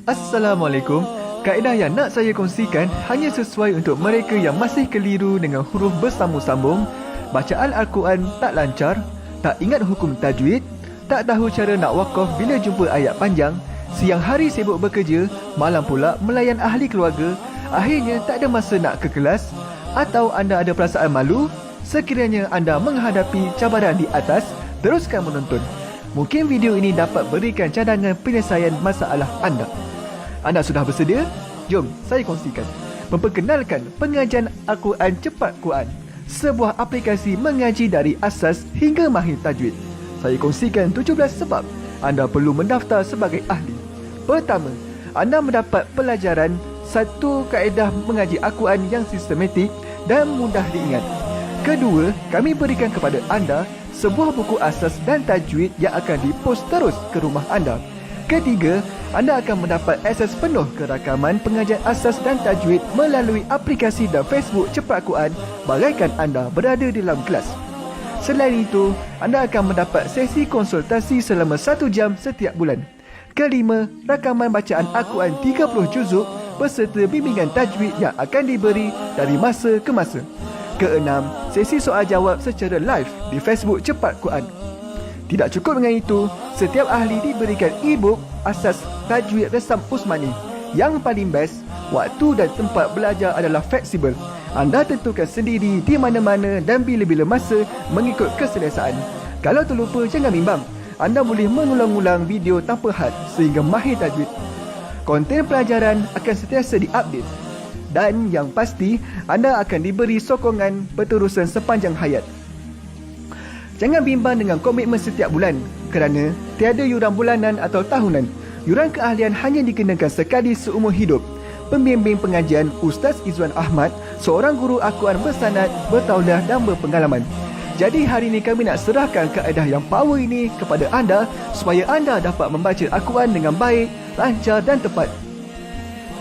Assalamualaikum. Kaedah yang nak saya kongsikan hanya sesuai untuk mereka yang masih keliru dengan huruf bersambung-sambung, bacaan Al-Quran tak lancar, tak ingat hukum tajwid, tak tahu cara nak wakaf bila jumpa ayat panjang, siang hari sibuk bekerja, malam pula melayan ahli keluarga, akhirnya tak ada masa nak ke kelas, atau anda ada perasaan malu. Sekiranya anda menghadapi cabaran di atas, teruskan menonton. Mungkin video ini dapat berikan cadangan penyelesaian masalah anda. Anda sudah bersedia? Jom saya kongsikan. Memperkenalkan pengajian Al-Quran Cepat Quran, sebuah aplikasi mengaji dari asas hingga mahir tajwid. Saya kongsikan 17 sebab anda perlu mendaftar sebagai ahli. Pertama, anda mendapat pelajaran satu kaedah mengaji Al-Quran yang sistematik dan mudah diingat. Kedua, kami berikan kepada anda sebuah buku asas dan tajwid yang akan dipost terus ke rumah anda. Ketiga, anda akan mendapat akses penuh ke rakaman pengajian asas dan tajwid melalui aplikasi dan Facebook Cepat Quran bagaikan anda berada di dalam kelas. Selain itu, anda akan mendapat sesi konsultasi selama 1 jam setiap bulan. Kelima, rakaman bacaan Al-Quran 30 juzuk beserta bimbingan tajwid yang akan diberi dari masa ke masa. Keenam, sesi soal jawab secara live di Facebook Cepat Quran. Tidak cukup dengan itu, setiap ahli diberikan e-book asas tajwid resam Usmani. Yang paling best, waktu dan tempat belajar adalah fleksibel. Anda tentukan sendiri di mana-mana dan bila-bila masa mengikut keselesaan. Kalau terlupa, jangan bimbang. Anda boleh mengulang-ulang video tanpa had sehingga mahir tajwid. Konten pelajaran akan sentiasa diupdate. Dan yang pasti, anda akan diberi sokongan berterusan sepanjang hayat. Jangan bimbang dengan komitmen setiap bulan kerana tiada yuran bulanan atau tahunan. Yuran keahlian hanya dikenakan sekali seumur hidup. Pembimbing pengajian Ustaz Izwan Ahmad, seorang guru Al-Quran bersanad, bertauliah dan berpengalaman. Jadi hari ini kami nak serahkan kaedah yang power ini kepada anda supaya anda dapat membaca Al-Quran dengan baik, lancar dan tepat.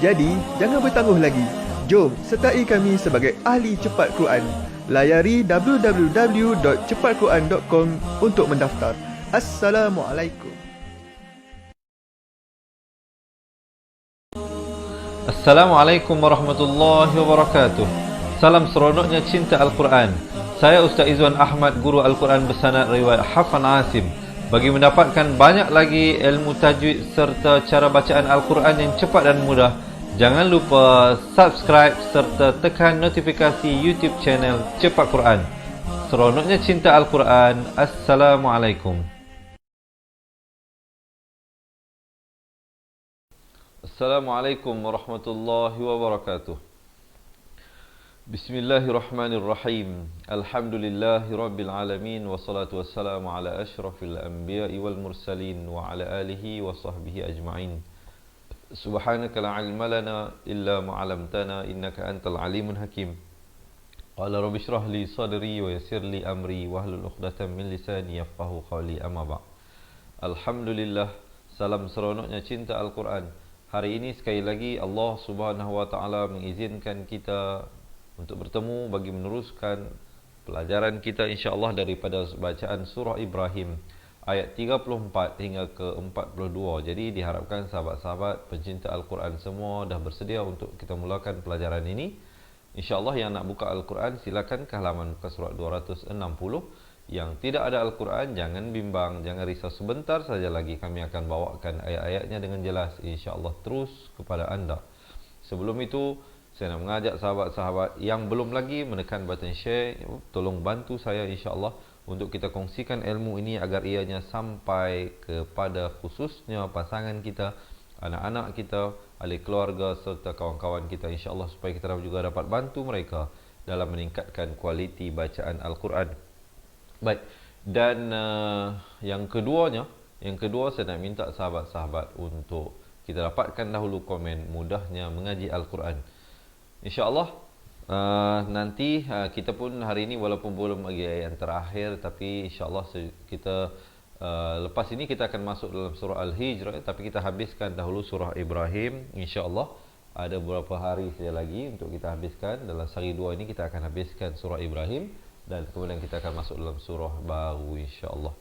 Jadi, jangan bertangguh lagi. Jom sertai kami sebagai ahli cepat Quran. Layari www.cepatquran.com untuk mendaftar. Assalamualaikum. Assalamualaikum warahmatullahi wabarakatuh. Salam seronoknya cinta Al-Quran. Saya Ustaz Izwan Ahmad, guru Al-Quran bersanad riwayat Hafan Asim. Bagi mendapatkan banyak lagi ilmu tajwid serta cara bacaan Al-Quran yang cepat dan mudah, jangan lupa subscribe serta tekan notifikasi YouTube channel Cepat Quran. Seronoknya cinta Al-Quran. Assalamualaikum. Assalamualaikum warahmatullahi wabarakatuh. Bismillahirrahmanirrahim. Alhamdulillahi rabbil alamin. Wassalatu wassalamu ala ashrafil anbiya'i wal mursalin wa ala alihi wa sahbihi ajma'in. Subhanaka la ilma lana illa ma 'allamtana innaka antal alimul hakim. Qala rabbi shrah li sadri wa yassir li amri wahlul 'uqdatam min lisani yafqahu qawli, amma ba'd. Alhamdulillah, salam seronoknya cinta Al-Quran. Hari ini sekali lagi Allah Subhanahu wa taala mengizinkan kita untuk bertemu bagi meneruskan pelajaran kita insya-Allah daripada bacaan surah Ibrahim ayat 34 hingga ke 42. Jadi diharapkan sahabat-sahabat pencinta Al-Quran semua dah bersedia untuk kita mulakan pelajaran ini. InsyaAllah yang nak buka Al-Quran silakan ke halaman muka surat 260. Yang tidak ada Al-Quran jangan bimbang, jangan risau, sebentar saja lagi kami akan bawakan ayat-ayatnya dengan jelas insyaAllah terus kepada anda. Sebelum itu, saya nak mengajak sahabat-sahabat yang belum lagi menekan button share, tolong bantu saya insyaAllah untuk kita kongsikan ilmu ini agar ianya sampai kepada khususnya pasangan kita, anak-anak kita, ahli keluarga serta kawan-kawan kita insyaAllah, supaya kita juga dapat bantu mereka dalam meningkatkan kualiti bacaan Al-Quran. Baik, dan yang kedua saya nak minta sahabat-sahabat untuk kita dapatkan dahulu komen mudahnya mengaji Al-Quran. InsyaAllah nanti kita pun hari ini walaupun belum lagi ayat yang terakhir, tapi insyaAllah kita lepas ini kita akan masuk dalam surah Al-Hijr, tapi kita habiskan dahulu surah Ibrahim insyaAllah. Ada beberapa hari saja lagi untuk kita habiskan. Dalam sehari dua ini kita akan habiskan surah Ibrahim dan kemudian kita akan masuk dalam surah baru insyaAllah.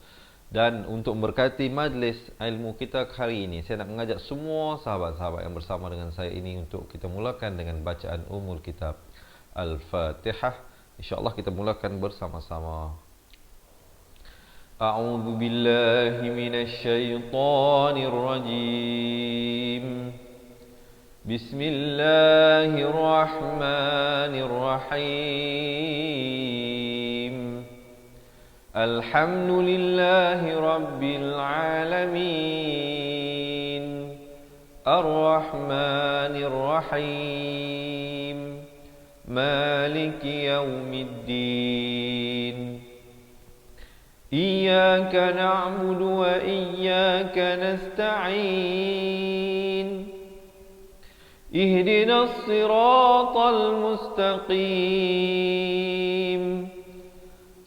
Dan untuk berkati majlis ilmu kita hari ini, saya nak mengajak semua sahabat-sahabat yang bersama dengan saya ini untuk kita mulakan dengan bacaan Ummul Kitab Al-Fatihah. InsyaAllah kita mulakan bersama-sama. A'udzu billahi minasy syaithanir rajim. Bismillahirrahmanirrahim. Alhamdulillahi rabbil alamin. Ar-Rahmanir Rahim. Maliki yaumiddin. Iyyaka na'budu wa iyyaka nasta'in. Ihdinas siratal mustaqim.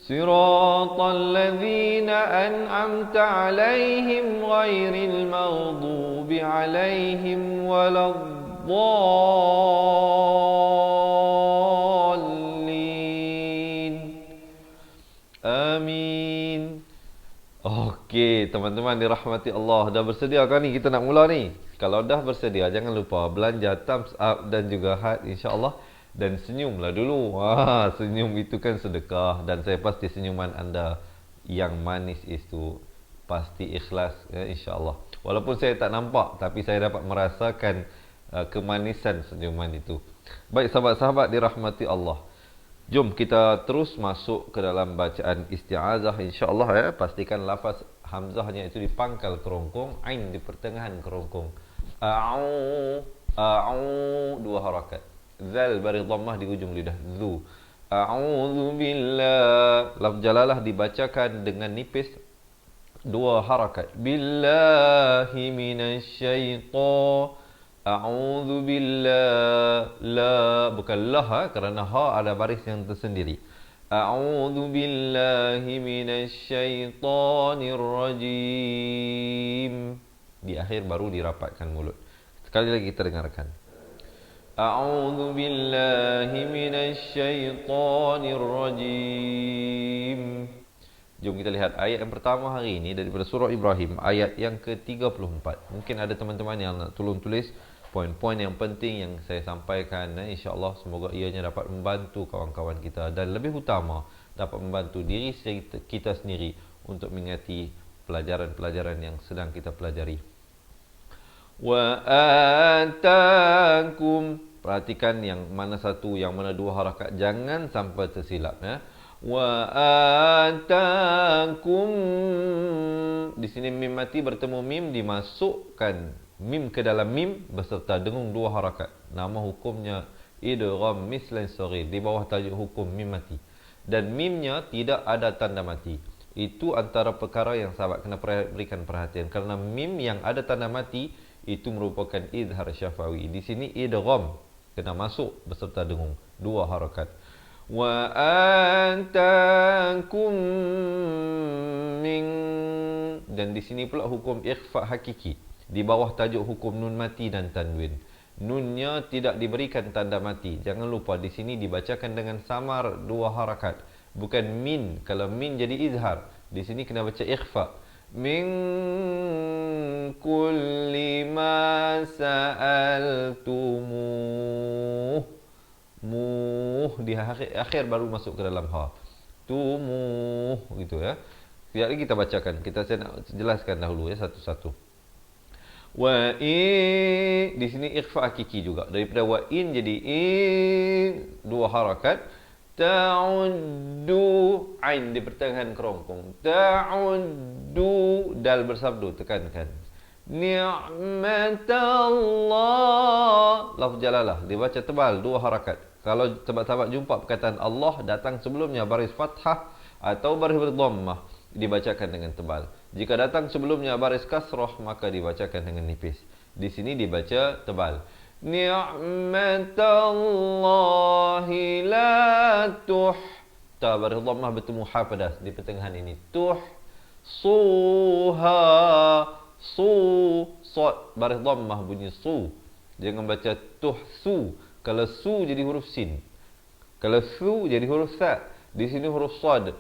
صراط الذين أنعمت عليهم غير المغضوب عليهم ولا الضالين آمين. Okey, teman-teman dirahmati Allah, dah bersedia kan ni kita nak mula ni? Kalau dah bersedia, jangan lupa belanja thumbs up dan juga heart insya-Allah. Dan senyumlah dulu. Senyum itu kan sedekah. Dan saya pasti senyuman anda yang manis itu pasti ikhlas, ya, insyaAllah. Walaupun saya tak nampak, tapi saya dapat merasakan kemanisan senyuman itu. Baik sahabat-sahabat dirahmati Allah, jom kita terus masuk ke dalam bacaan isti'azah insyaAllah, ya. Pastikan lafaz hamzahnya itu di pangkal kerongkong, ain di pertengahan kerongkong. A'u, dua harakat. Zal bari dhammah di ujung lidah. Zu. A'udzu billah. Lafz jalalah dibacakan dengan nipis, dua harakat. Billahi minasyaitan. A'udzu billah. La bukan lah, kerana ha ada baris yang tersendiri. A'udzu billahi minasyaitonir rajim. Di akhir baru dirapatkan mulut. Sekali lagi kita dengarkan. A'udzu billahi minasy syaithanir rajim. Jom kita lihat ayat yang pertama hari ini daripada surah Ibrahim, ayat yang ke-34. Mungkin ada teman-teman yang nak tolong tulis poin-poin yang penting yang saya sampaikan, insya-Allah semoga ianya dapat membantu kawan-kawan kita dan lebih utama dapat membantu diri kita sendiri untuk mengingati pelajaran-pelajaran yang sedang kita pelajari. Wa atakum. Perhatikan yang mana satu, yang mana dua harakat, jangan sampai tersilap, ya. Wa atakum. Di sini mim mati bertemu mim, dimasukkan mim ke dalam mim beserta dengung dua harakat. Nama hukumnya idgham mislan saghir, di bawah tajuk hukum mim mati. Dan mimnya tidak ada tanda mati. Itu antara perkara yang sahabat kena berikan perhatian, kerana mim yang ada tanda mati itu merupakan izhar syafawi. Di sini idgham kena masuk beserta dengung dua harakat. Wa antakum min. Dan di sini pula hukum ikhfa hakiki, di bawah tajuk hukum nun mati dan tanwin. Nunnya tidak diberikan tanda mati. Jangan lupa di sini dibacakan dengan samar dua harakat, bukan min. Kalau min jadi izhar, di sini kena baca ikhfa. Min kulli ma sa'altumuh. Muh di akhir baru masuk ke dalam ha. Tumuh gitu, ya. Sekejap lagi kita bacakan. Saya nak jelaskan dahulu, ya, satu-satu. Wa in, di sini ikhfa hakiki juga. Daripada wa in jadi in, dua harakat. Ta'uddu, ain di pertengahan kerongkong. Ta'uddu, dal bersabdu, tekankan. Ni'matallah, lafz jalalah dibaca tebal, dua harakat. Kalau sahabat-sahabat jumpa perkataan Allah datang sebelumnya baris fathah atau baris berdhammah, dibacakan dengan tebal. Jika datang sebelumnya baris kasrah, maka dibacakan dengan nipis. Di sini dibaca tebal. Ni'matallahi la tuh. Ta baris dhammah bertemu ha pedas di pertengahan ini. Tuh suha. Su, sad baris dhammah bunyi su. Jangan baca tuh su. Kalau su jadi huruf sin. Kalau su jadi huruf sa. Di sini huruf sad.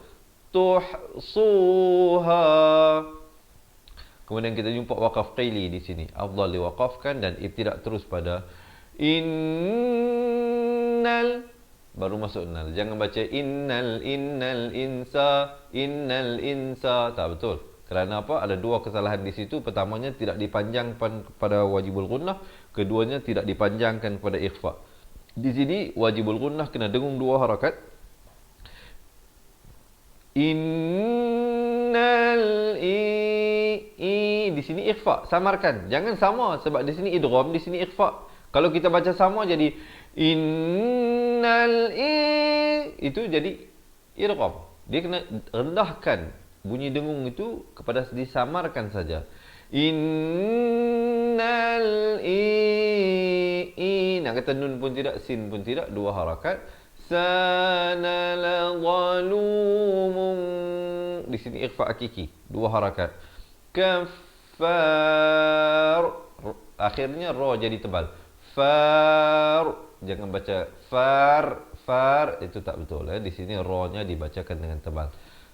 tuhsuha. Kemudian kita jumpa waqaf qaili di sini. Afdal diwaqafkan dan ibtidak terus pada innal, baru masuk nal. Jangan baca innal insa. Tak betul. Kerana apa? Ada dua kesalahan di situ. Pertamanya tidak dipanjangkan pada wajibul gunnah, keduanya tidak dipanjangkan pada ikhfa. Di sini wajibul gunnah kena dengung dua harakat. Innal di sini ikhfa, samarkan. Jangan sama sebab di sini idgham, di sini ikhfa. Kalau kita baca sama jadi innal itu jadi idgham. Dia kena rendahkan bunyi dengung itu kepada disamarkan saja. Innal nak kata nun pun tidak, sin pun tidak, dua harakat. Sanala zalumun, di sini ikhfa hakiki, dua harakat. Kaffar, akhirnya ra jadi tebal. Far, jangan baca far, itu tak betul. Di sini ra-nya dibacakan dengan tebal.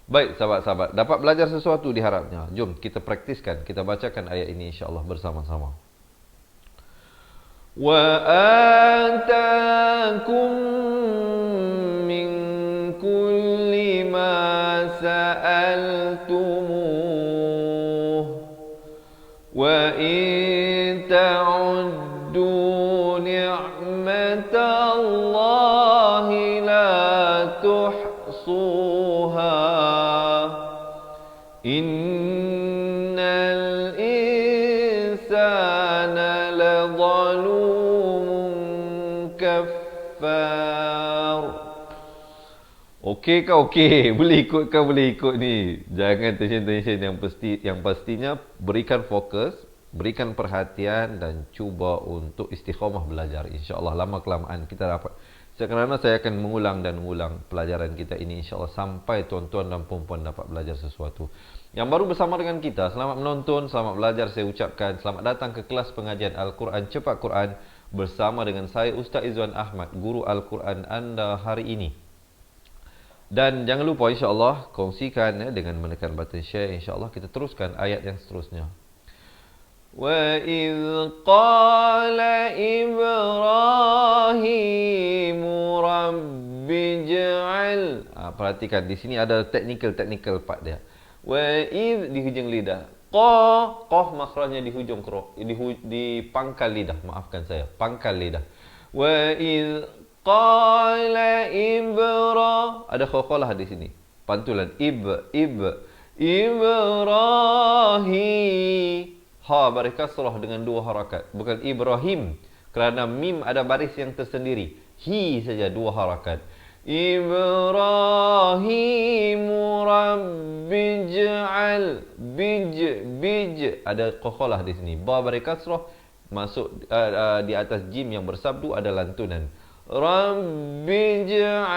Baik sahabat-sahabat, dapat belajar sesuatu diharapnya. Jom kita praktiskan, kita bacakan ayat ini insya-Allah bersama-sama. Wa atakum min kulli ma sa'altumuh wa in ta'uddu ni'matallahi la tuhsuha. Innal insana lazalumun kaffar. Okey kau okey, boleh ikut kau boleh ikut ni. Jangan tension yang pastinya berikan fokus, berikan perhatian dan cuba untuk istiqamah belajar. Insya-Allah lama kelamaan kita dapat. Kerana saya akan mengulang pelajaran kita ini insya-Allah sampai tuan-tuan dan puan-puan dapat belajar sesuatu. Yang baru bersama dengan kita, selamat menonton, selamat belajar saya ucapkan. Selamat datang ke kelas pengajian Al-Quran Cepat Quran bersama dengan saya Ustaz Izwan Ahmad, guru Al-Quran anda hari ini. Dan jangan lupa insya-Allah kongsikan dengan menekan button share. Insya-Allah kita teruskan ayat yang seterusnya. وَإِذْ قَالَ إِبْرَاهِيمُ رَبِّ اجْعَلْ. Perhatikan di sini ada technical part dia. وَإِذْ di hujung lidah. Qaf makhrajnya di hujung di pangkal lidah. Maafkan saya, pangkal lidah. وَإِذْ قَالَ ada khokholah di sini. Pantulan Ibrahim. Ha baris kasrah dengan dua harakat, bukan Ibrahim, kerana mim ada baris yang tersendiri. Hi saja dua harakat. Ibrahim rabbij'al bij ada qaqalah di sini. Ba baris kasrah masuk di atas jim yang bersabdu ada lantunan. Rabbij'al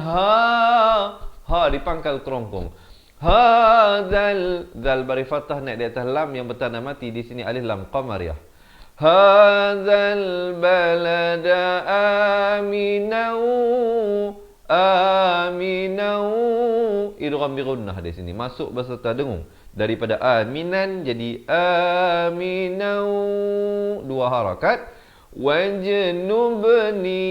ha dipangkal kerongkong. Hadzal zal bari fathah naik di atas lam yang bertanda mati di sini alif lam qamariyah. Hadzal balada aminau idgham bi gunnah di sini masuk beserta dengung daripada aminan jadi aminau dua harakat. Wajnubni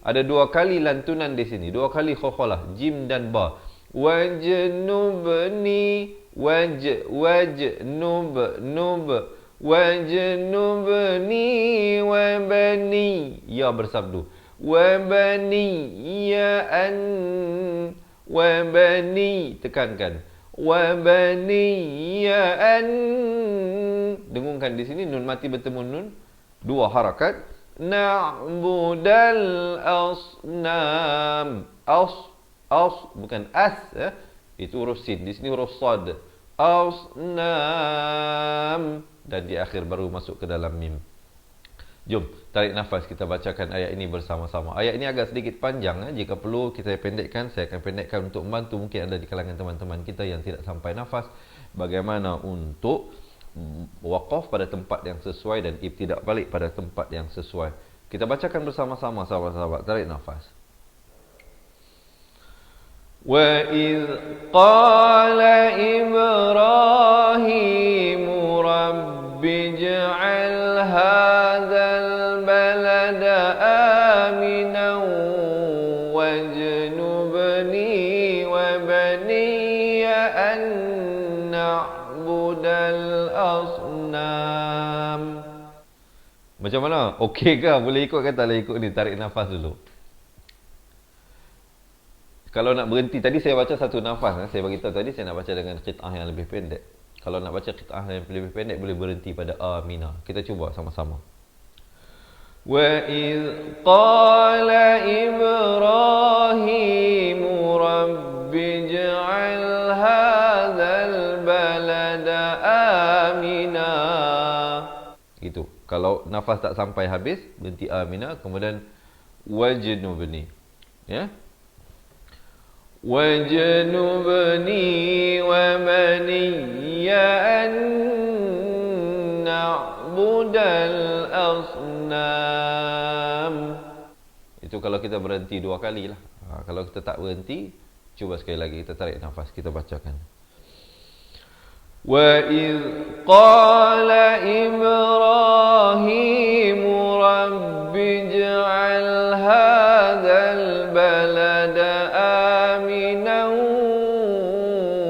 ada dua kali lantunan di sini, dua kali khokholah jim dan ba. Wajnubni wajnubni wa bani ya bersabdu wa bani ya an wa bani tekankan wa bani ya an dengungkan di sini nun mati bertemu nun dua harakat. Na'budal asnam bukan itu huruf sin, di sini huruf sad. Asnam dan di akhir baru masuk ke dalam mim. Jom tarik nafas kita bacakan ayat ini bersama-sama. Ayat ini agak sedikit panjang jika perlu kita pendekkan, saya akan pendekkan untuk membantu mungkin ada di kalangan teman-teman kita yang tidak sampai nafas bagaimana untuk waqaf pada tempat yang sesuai dan ibtidak balik pada tempat yang sesuai. Kita bacakan bersama-sama sahabat-sahabat. Tarik nafas. وَإِذْ قَالَ إِبْرَاهِيمُ رَبِّ اجْعَلْ هَذَا الْبَلَدَ آمِنًا وَاجْنُبْنِي وَبَنِيَّ أَن نَّعْبُدَ الْأَصْنَامَ. Macam mana? Okey ke? Boleh ikut ke tak boleh ikut ni? Tarik nafas dulu. Kalau nak berhenti, tadi saya baca satu nafas. Saya beritahu tadi saya nak baca dengan qit'ah yang lebih pendek. Kalau nak baca qit'ah yang lebih pendek, boleh berhenti pada Amina. Kita cuba sama-sama. وَإِذْ قَالَ إِبْرَاهِيمُ رَبِّ اجْعَلْ هَذَا الْبَلَدَ آمِنًا. Gitu. Kalau nafas tak sampai habis, berhenti Amina, kemudian wajnubni. Ya? وَاجْنُبْنِي وَبَنِيَّ أَن نَّعْبُدَ الْأَصْنَامَ. Itu kalau kita berhenti 2 kali lah. Kalau kita tak berhenti, cuba sekali lagi. Kita tarik nafas, kita bacakan. وَإِذْ قَالَ إِبْرَاهِيمُ رَبِّ اجْعَلْ هَذَا الْبَلَدَ آمِنًا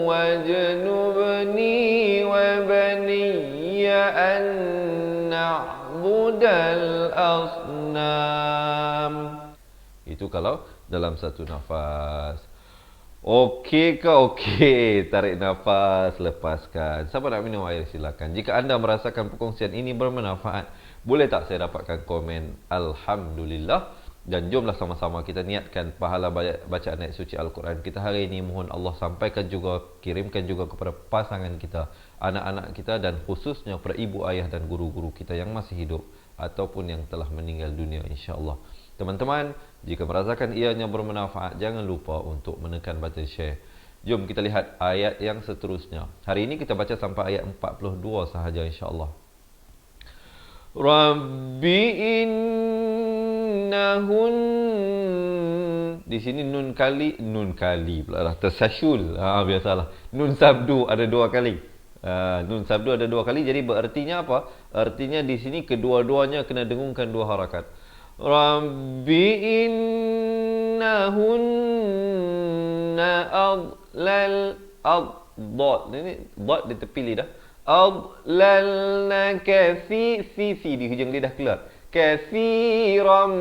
وَاجْنُبْنِي وَبَنِيَّ أَن نَّعْبُدَ الْأَصْنَامَ. Itu kalau dalam satu nafas. Okey ke? Okey. Tarik nafas, lepaskan. Siapa nak minum air, silakan. Jika anda merasakan perkongsian ini bermanfaat, boleh tak saya dapatkan komen Alhamdulillah. Dan jomlah sama-sama kita niatkan pahala bacaan ayat suci Al-Quran kita hari ini. Mohon Allah sampaikan juga, kirimkan juga kepada pasangan kita, anak-anak kita, dan khususnya kepada ibu, ayah dan guru-guru kita yang masih hidup ataupun yang telah meninggal dunia, insya-Allah. Teman-teman, jika merasakan ianya bermanfaat, jangan lupa untuk menekan button share. Jom kita lihat ayat yang seterusnya. Hari ini kita baca sampai ayat 42 sahaja, insya-Allah. Rabbi innahun. Di sini nun kali pula lah, tersasyul. Biasalah. Nun sabdu ada 2 kali. Nun sabdu ada 2 kali, jadi berartinya apa? Artinya di sini kedua-duanya kena dengungkan 2 harakat. Rabbi innahunna adlal ad-dad. Ini dad di tepi lidah. Adlalna fi di hujung lidah keluar. Kathiram.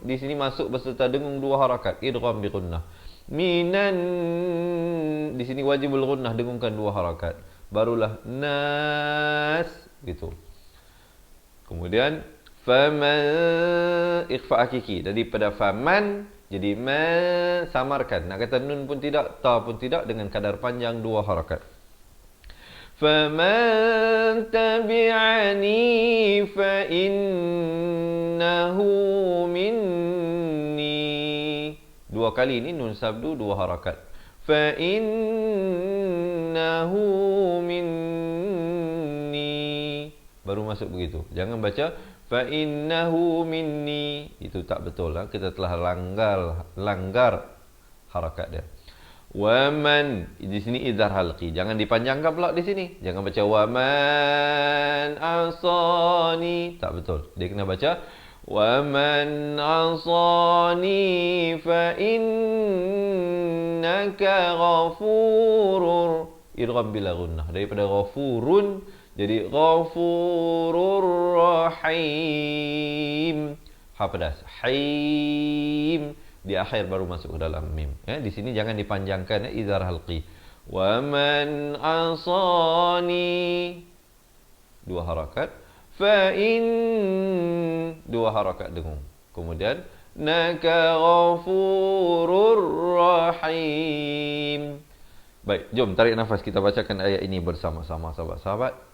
Di sini masuk beserta dengung 2 harakat. Idgham bi gunnah. Minan. Di sini wajibul gunnah, dengungkan 2 harakat. Barulah nas gitu. Kemudian faman, ikhfa hakiki daripada faman jadi man, samarkan. Nak kata nun pun tidak, ta pun tidak, dengan kadar panjang 2 harakat. Faman tabi'ani fa innahu minni. 2 kali ini nun sabdu 2 harakat. Fa innahu minni. Baru masuk begitu. Jangan baca fa innahu minni. Itu tak betul lah. Kita telah langgar harakat dia. Waman, di sini idhar halqi. Jangan dipanjangkan pula di sini. Jangan baca waman asani. Tak betul. Dia kena baca waman asani fa innaka ghafurur. Idgham bila gunnah. Daripada ghafurun jadi ghafurur rahim. Ha pedas. Haim. Di akhir baru masuk ke dalam mim. Di sini jangan dipanjangkan, izhar halqi. Wa man asani 2 harakat. Fa in 2 harakat dengung. Kemudian naka ghafurur rahim. Baik, jom tarik nafas, kita bacakan ayat ini bersama-sama sahabat-sahabat.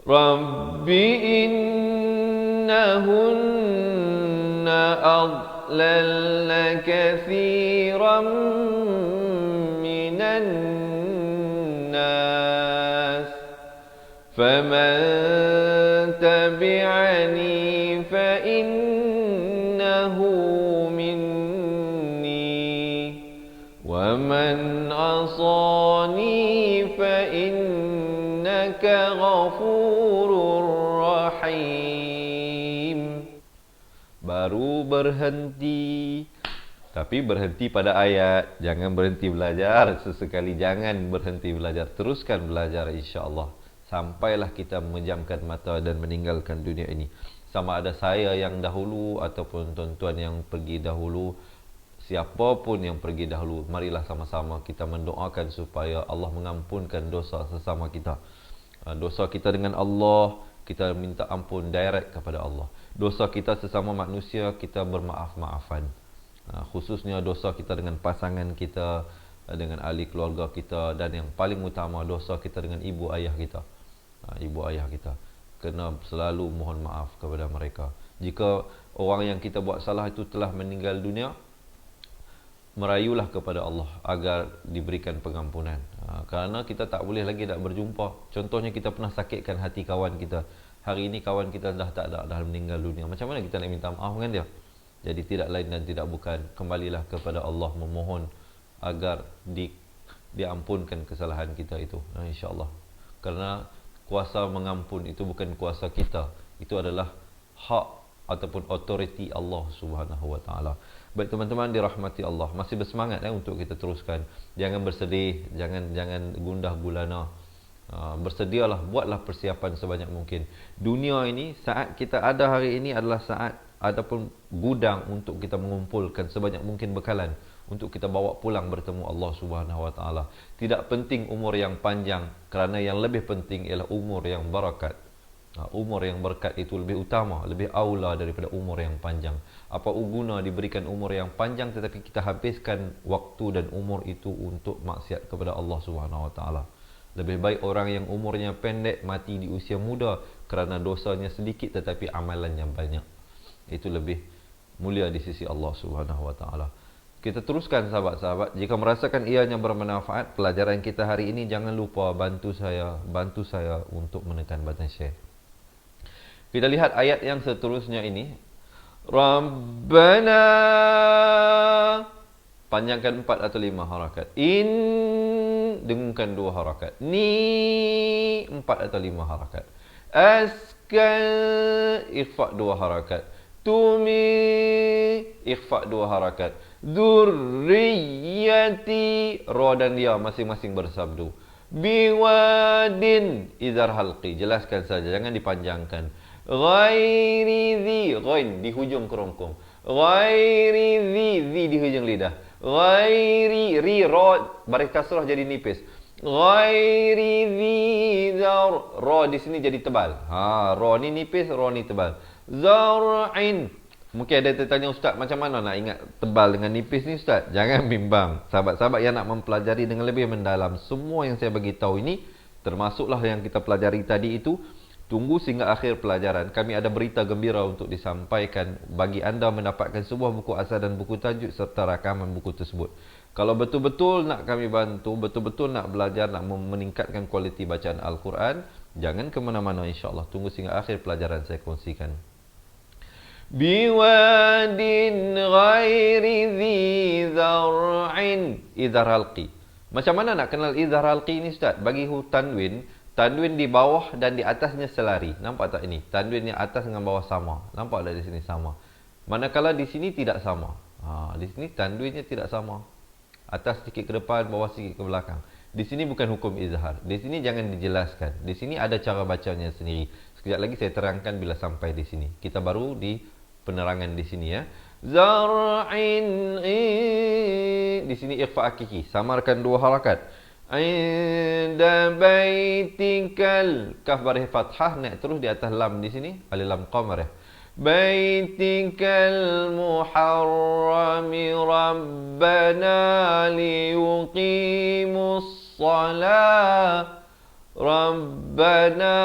Rabbi innahunna adlalna kathiran minan nas faman tabi'ani fa innahu minni baru berhenti. Tapi berhenti pada ayat, jangan berhenti belajar. Sesekali jangan berhenti belajar, teruskan belajar insya-Allah sampailah kita memejamkan mata dan meninggalkan dunia ini. Sama ada saya yang dahulu ataupun tuan-tuan yang pergi dahulu, siapapun yang pergi dahulu, marilah sama-sama kita mendoakan supaya Allah mengampunkan dosa sesama kita. Dosa kita dengan Allah, kita minta ampun direct kepada Allah. Dosa kita sesama manusia, kita bermaaf-maafan. Khususnya dosa kita dengan pasangan kita, dengan ahli keluarga kita, dan yang paling utama dosa kita dengan ibu ayah kita. Ibu ayah kita, kena selalu mohon maaf kepada mereka. Jika orang yang kita buat salah itu telah meninggal dunia, merayulah kepada Allah agar diberikan pengampunan. Kerana kita tak boleh lagi nak berjumpa. Contohnya kita pernah sakitkan hati kawan kita, hari ini kawan kita dah tak ada, dah meninggal dunia. Macam mana kita nak minta maaf dengan dia? Jadi tidak lain dan tidak bukan, kembalilah kepada Allah memohon agar diampunkan kesalahan kita itu, insya-Allah. Kerana kuasa mengampun itu bukan kuasa kita, itu adalah hak ataupun autoriti Allah Subhanahu wa taala. Baik teman-teman dirahmati Allah, masih bersemangat untuk kita teruskan. Jangan bersedih, jangan gundah gulana. Bersedialah, buatlah persiapan sebanyak mungkin. Dunia ini, saat kita ada hari ini adalah saat ataupun gudang untuk kita mengumpulkan sebanyak mungkin bekalan untuk kita bawa pulang bertemu Allah Subhanahu wa taala. Tidak penting umur yang panjang, kerana yang lebih penting ialah umur yang barakat. Umur yang berkat itu lebih utama, lebih aula daripada umur yang panjang. Apa guna diberikan umur yang panjang tetapi kita habiskan waktu dan umur itu untuk maksiat kepada Allah Subhanahu wa taala. Lebih baik orang yang umurnya pendek mati di usia muda kerana dosanya sedikit tetapi amalannya banyak. Itu lebih mulia di sisi Allah Subhanahu wa taala. Kita teruskan sahabat-sahabat, jika merasakan ianya bermanfaat pelajaran kita hari ini, jangan lupa bantu saya untuk menekan button share. Kita lihat ayat yang seterusnya ini. Rabbana, panjangkan 4 atau 5 harakat. Dengungkan 2 harakat. Ni 4 atau 5 harakat. Askal, ikhfa 2 harakat. Tumi, ikhfa 2 harakat. Dzurriyyati, ra dan ya masing-masing bersabdu. Biwadin, izhar halqi, jelaskan saja, jangan dipanjangkan. Ghairi dhi, ghain di hujung kerongkong. Ghairi dhi di hujung lidah. Ghairi, ri, ra baris kasrah jadi nipis. Ghairi dhi zar, ra di sini jadi tebal. Ra ni nipis, ra ni tebal. Zar'in. Mungkin ada tertanya, Ustaz, macam mana nak ingat tebal dengan nipis ni Ustaz? Jangan bimbang. Sahabat-sahabat yang nak mempelajari dengan lebih mendalam, semua yang saya bagi tahu ini, termasuklah yang kita pelajari tadi itu, tunggu sehingga akhir pelajaran. Kami ada berita gembira untuk disampaikan bagi anda mendapatkan sebuah buku asal dan buku tajuk serta rakaman buku tersebut. Kalau betul-betul nak kami bantu, betul-betul nak belajar, nak meningkatkan kualiti bacaan Al-Quran, jangan ke mana-mana insya-Allah. Tunggu sehingga akhir pelajaran saya kongsikan. Biwadin ghairi dhi zar'in, izhar halqi. Macam mana nak kenal izhar halqi ni Ustaz? Bagi tanwin, tanwin di bawah dan di atasnya selari. Nampak tak ini? Tanwin yang atas dengan bawah sama. Nampak tak di sini sama? Manakala di sini tidak sama. Di sini tanwinnya tidak sama. Atas sedikit ke depan, bawah sedikit ke belakang. Di sini bukan hukum izhar. Di sini jangan dijelaskan. Di sini ada cara bacanya sendiri. Sekejap lagi saya terangkan bila sampai di sini. Kita baru di penerangan di sini ya. Zar'in, di sini ikhfa hakiki, samarkan 2 harakat. Inda baitikal, kaf baris fathah naik terus di atas lam di sini, alif lam qamar ya. Baitikal muharrami rabbana liyuqimus shalah. Rabbana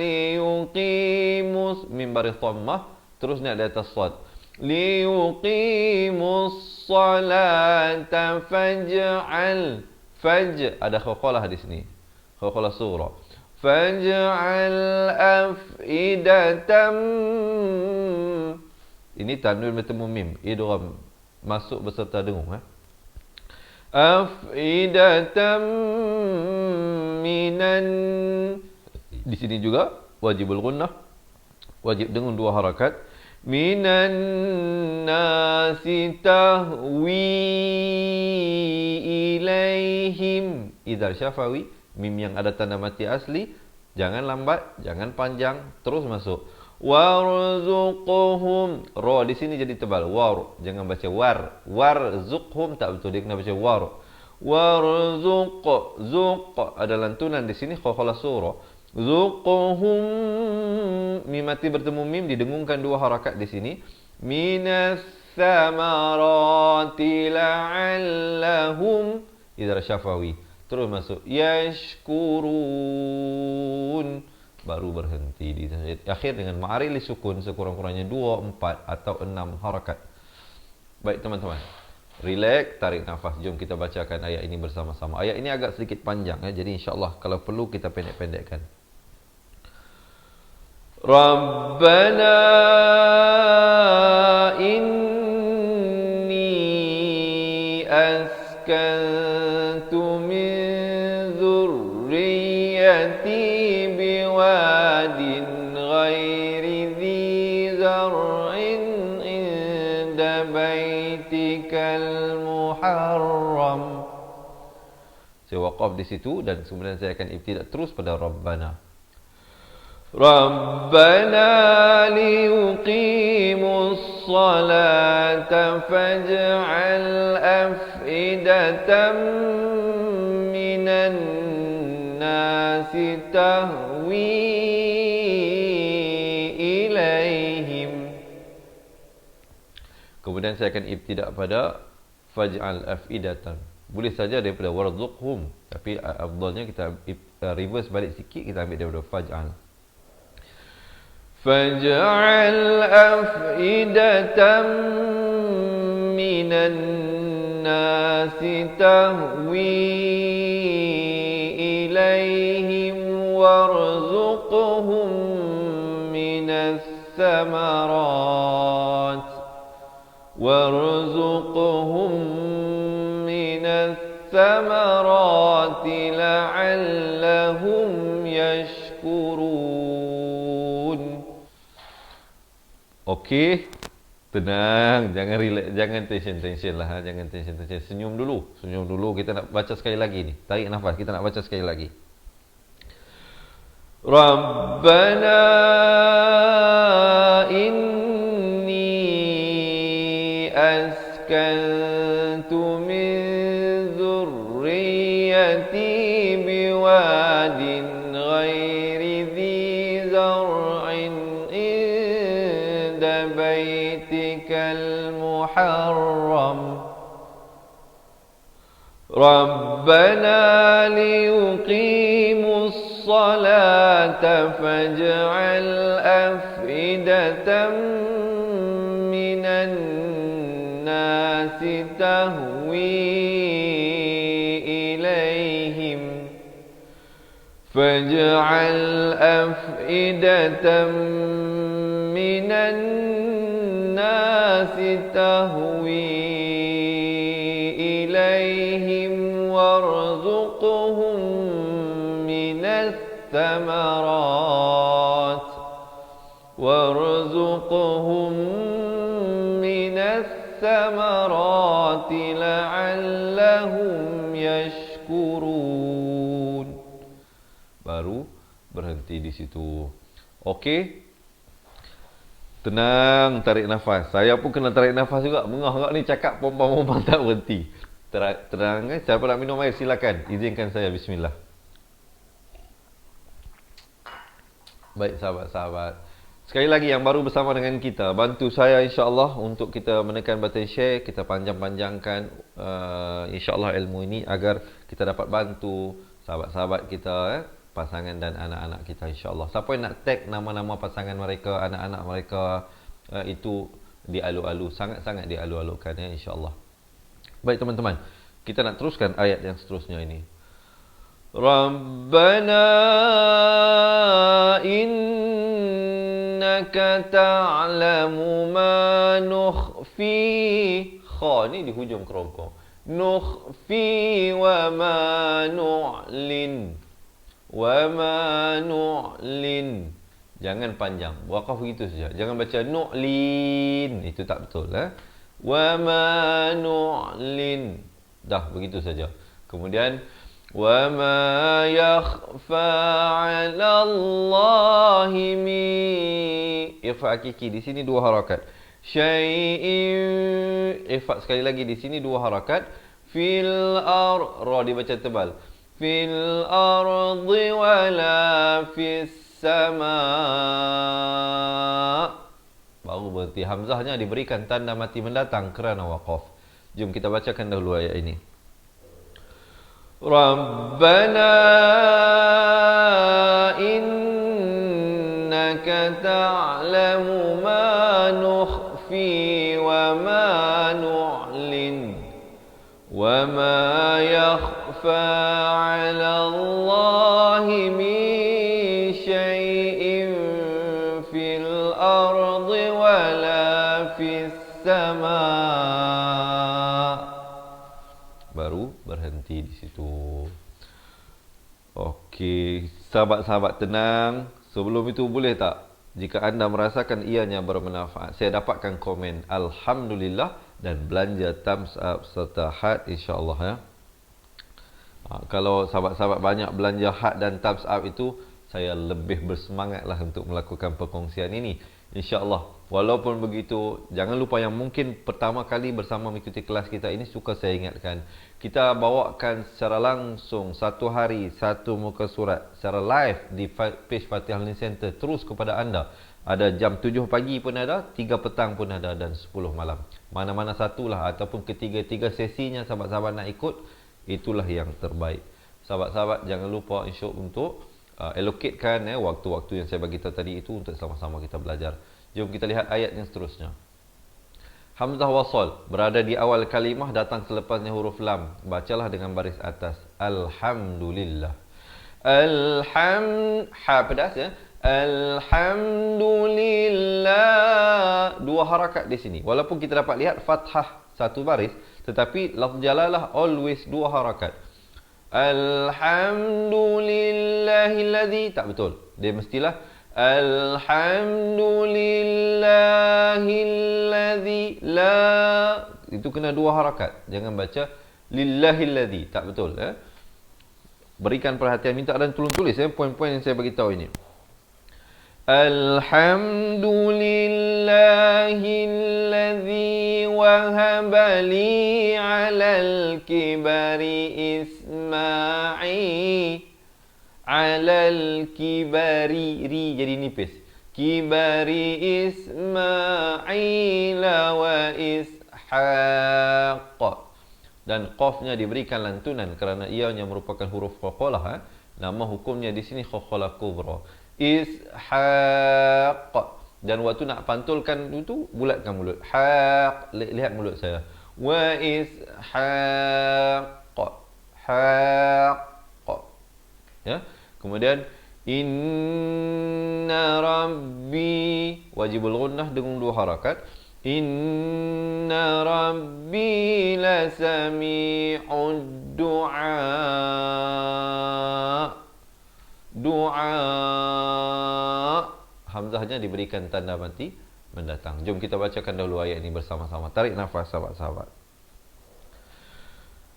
liyuqimus, mim baris dhammah terus naik di atas sad. Liyuqimus salata faj'al, ada khaqalah di sini. Khaqalah surah. Faj'al afidatam. Ini tanwin bertemu mim, idgham masuk beserta dengung Afidatam minan. Di sini juga wajibul gunnah, wajib dengung 2 harakat. minan nasi tahwi ilaihim. Idhar syafawi, mim yang ada tanda mati asli, jangan lambat, jangan panjang, terus masuk. Warzuqhum, ra di sini jadi tebal, war, jangan baca war. Warzuqhum tak betul, dia kena baca war. Warzuq, zuq ada lantunan di sini khalas surah. Zuqhum, mim mati bertemu mim didengungkan 2 harakat di sini. Minas samarati la'allahum, idhar syafawi, terus masuk. Yashkurun, baru berhenti di akhir dengan ma'aril sukun sekurang-kurangnya 2, 4 atau 6 harakat. Baik teman-teman, relax, tarik nafas. Jom kita bacakan ayat ini bersama-sama. Ayat ini agak sedikit panjang ya, jadi insya-Allah kalau perlu kita pendek-pendekkan. Rabbana inni askantu min dhurriyyati biwadin ghairi dhi zar'in inda baitikal muharram. Saya waqaf di situ dan kemudian saya akan ibtidah terus pada Rabbana. Rabbana liyuqimus salata faj'al af'idatan minan nasi tahwi ilaihim. Kemudian saya akan ibtidak pada faj'al af'idatan. Boleh saja daripada warzuqhum, tapi afdalnya kita reverse balik sikit, kita ambil daripada faj'al. Faj'al af'idatan minan nasi tahwi ilaihim warzuqhum minas samarat warzuqhum minas samarati la'allahum yashkurun. Okey, tenang, jangan relax, jangan tension lah, jangan tension. Senyum dulu. Kita nak baca sekali lagi ni. Tarik nafas, kita nak baca sekali lagi. Rabbana inni askantu min dhurriyyati biwadin ghairi dhi zar'in inda baitikal muharram. Rabbana liyuqimus salata faj'al af'idatan minan nasi tahwi ilaihim faj'al af'idatan minan nasi tahwi ilaihim warzuqhum minas samarat warzuqhum minas samarati la'allahum yashkurun. Baru berhenti di situ. Okey. Tenang, tarik nafas. Saya pun kena tarik nafas juga. Mengah agak ni cakap pompang-pompang tak berhenti. Tenang, siapa nak minum air silakan. Izinkan saya, bismillah. Baik sahabat-sahabat, sekali lagi yang baru bersama dengan kita, bantu saya insya-Allah untuk kita menekan button share, kita panjang-panjangkan insya-Allah ilmu ini agar kita dapat bantu sahabat-sahabat kita, pasangan dan anak-anak kita insya-Allah. Siapa yang nak tag nama-nama pasangan mereka, anak-anak mereka, itu dialu-alu, sangat-sangat dialu-alukan ya insya-Allah. Baik teman-teman, kita nak teruskan ayat yang seterusnya ini. Rabbana innaka ta'lamu ma nukhfi. Kha ni di hujung kerongkong. Nukhfi wa ma nu'lin. Wa ma nu'lin. Jangan panjang. Waqaf begitu saja. Jangan baca nu'lin. Itu tak betul. Wa ma nu'lin. Dah, begitu saja. Kemudian, wa ma yakhfa 'ala Allahi ikhfa hakiki. Di sini 2 harakat. Syai'in. Ikhfa sekali lagi. Di sini 2 harakat. Fil ra dibaca tebal. Fil ardi wala fis sama. Baru berhenti. Hamzahnya diberikan tanda mati mendatang kerana waqaf. Jom kita bacakan dahulu ayat ini. Rabbana innaka ta'lamu ma nukhfi wa ma nu'lin wa ma yakhfa 'ala Allahi min syai'in fil ardi wala fis sama'. Baru berhenti di situ. Okey, sahabat-sahabat tenang. Sebelum itu boleh tak, jika anda merasakan ianya bermanfaat, saya dapatkan komen alhamdulillah dan belanja thumbs up serta heart insya-Allah ya. Kalau sahabat-sahabat banyak belanja heart dan thumbs up itu, saya lebih bersemangatlah untuk melakukan perkongsian ini insya-Allah. Walaupun begitu, jangan lupa yang mungkin pertama kali bersama mengikuti kelas kita ini, suka saya ingatkan, kita bawakan secara langsung satu hari satu muka surat secara live di page Fatihah Learning Center terus kepada anda. Ada jam 7 pagi pun ada, 3 petang pun ada dan 10 malam. Mana-mana satulah ataupun ketiga-tiga sesinya sahabat-sahabat nak ikut, itulah yang terbaik. Sahabat-sahabat jangan lupa untuk allocatekan waktu-waktu yang saya bagi tahu tadi itu untuk sama-sama kita belajar. Jom kita lihat ayat yang seterusnya. Hamzah wasal berada di awal kalimah, datang selepasnya huruf lam. Bacalah dengan baris atas. Alhamdulillah. Ha pedas ya. Alhamdulillah. 2 harakat di sini. Walaupun kita dapat lihat fathah 1 baris, tetapi lafz jalalah always 2 harakat. Alhamdulillahilladzi, tak betul. Dia mestilah alhamdulillahilladzi la. Itu kena 2 harakat. Jangan baca lillahilladzi, tak betul Berikan perhatian, minta dan tolong tulis poin-poin yang saya bagi tahu ini. Alhamdulillahilladzi wahaba li 'alal kibari Ismail. 'Alal kibari, ri jadi nipis. Kibari Ismail wa Ishaq. Dan qafnya diberikan lantunan kerana ianya merupakan huruf qalqalah. Nama hukumnya di sini qalqalah kubra. Ishaq. Dan waktu nak pantulkan itu, bulatkan mulut. Haq, lihat mulut saya. Wa ishaq. Haq. Ya. Kemudian inna rabbi, wajibul ghunnah dengan 2 harakat. Inna rabbi lasami'ud du'a. Doa. Hamzahnya diberikan tanda mati mendatang. Jom kita bacakan dahulu ayat ini bersama-sama. Tarik nafas sahabat-sahabat.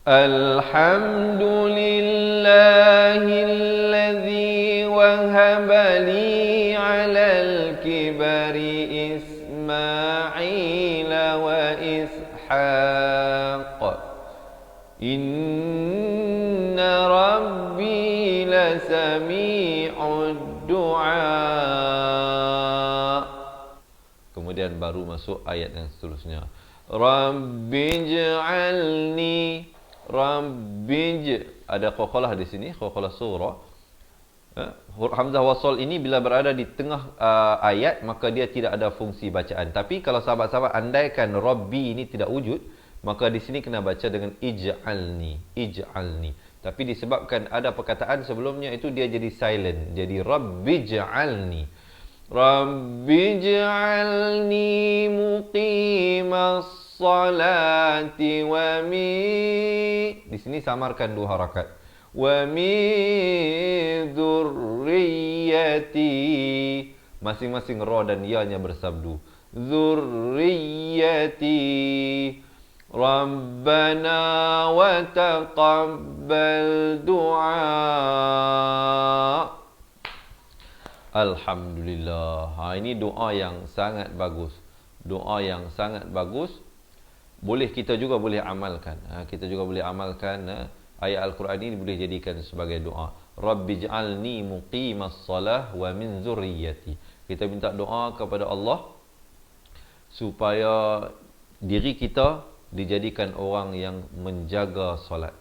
Alhamdulillahilladzi wahaba li 'alal kibari Ismail wa Ishaq. Inna rabbi lasami'ud du'a. Kemudian baru masuk ayat yang seterusnya. Rabbij'alni. Ada qalqalah di sini, qalqalah surah. Hamzah wasal ini bila berada di tengah ayat, maka dia tidak ada fungsi bacaan. Tapi kalau sahabat-sahabat andaikan Rabbi ini tidak wujud, maka di sini kena baca dengan ij'alni. Ij'alni. Tapi disebabkan ada perkataan sebelumnya itu, dia jadi silent. Jadi Rabbij'alni. Rabbij'alni muqimas salati wa di sini samarkan 2 harakat. Wa min dzurriyyati. Masing-masing ra dan ya-nya bersabdu. Zurriyati Rabbana wa taqabbal du'a. Alhamdulillah. Ini doa yang sangat bagus. Doa yang sangat bagus. Boleh kita juga boleh amalkan. Kita juga boleh amalkan. Ayat Al-Quran ini boleh jadikan sebagai doa. Rabbij'alni muqimas salah wa min zurriyati. Kita minta doa kepada Allah supaya diri kita dijadikan orang yang menjaga solat.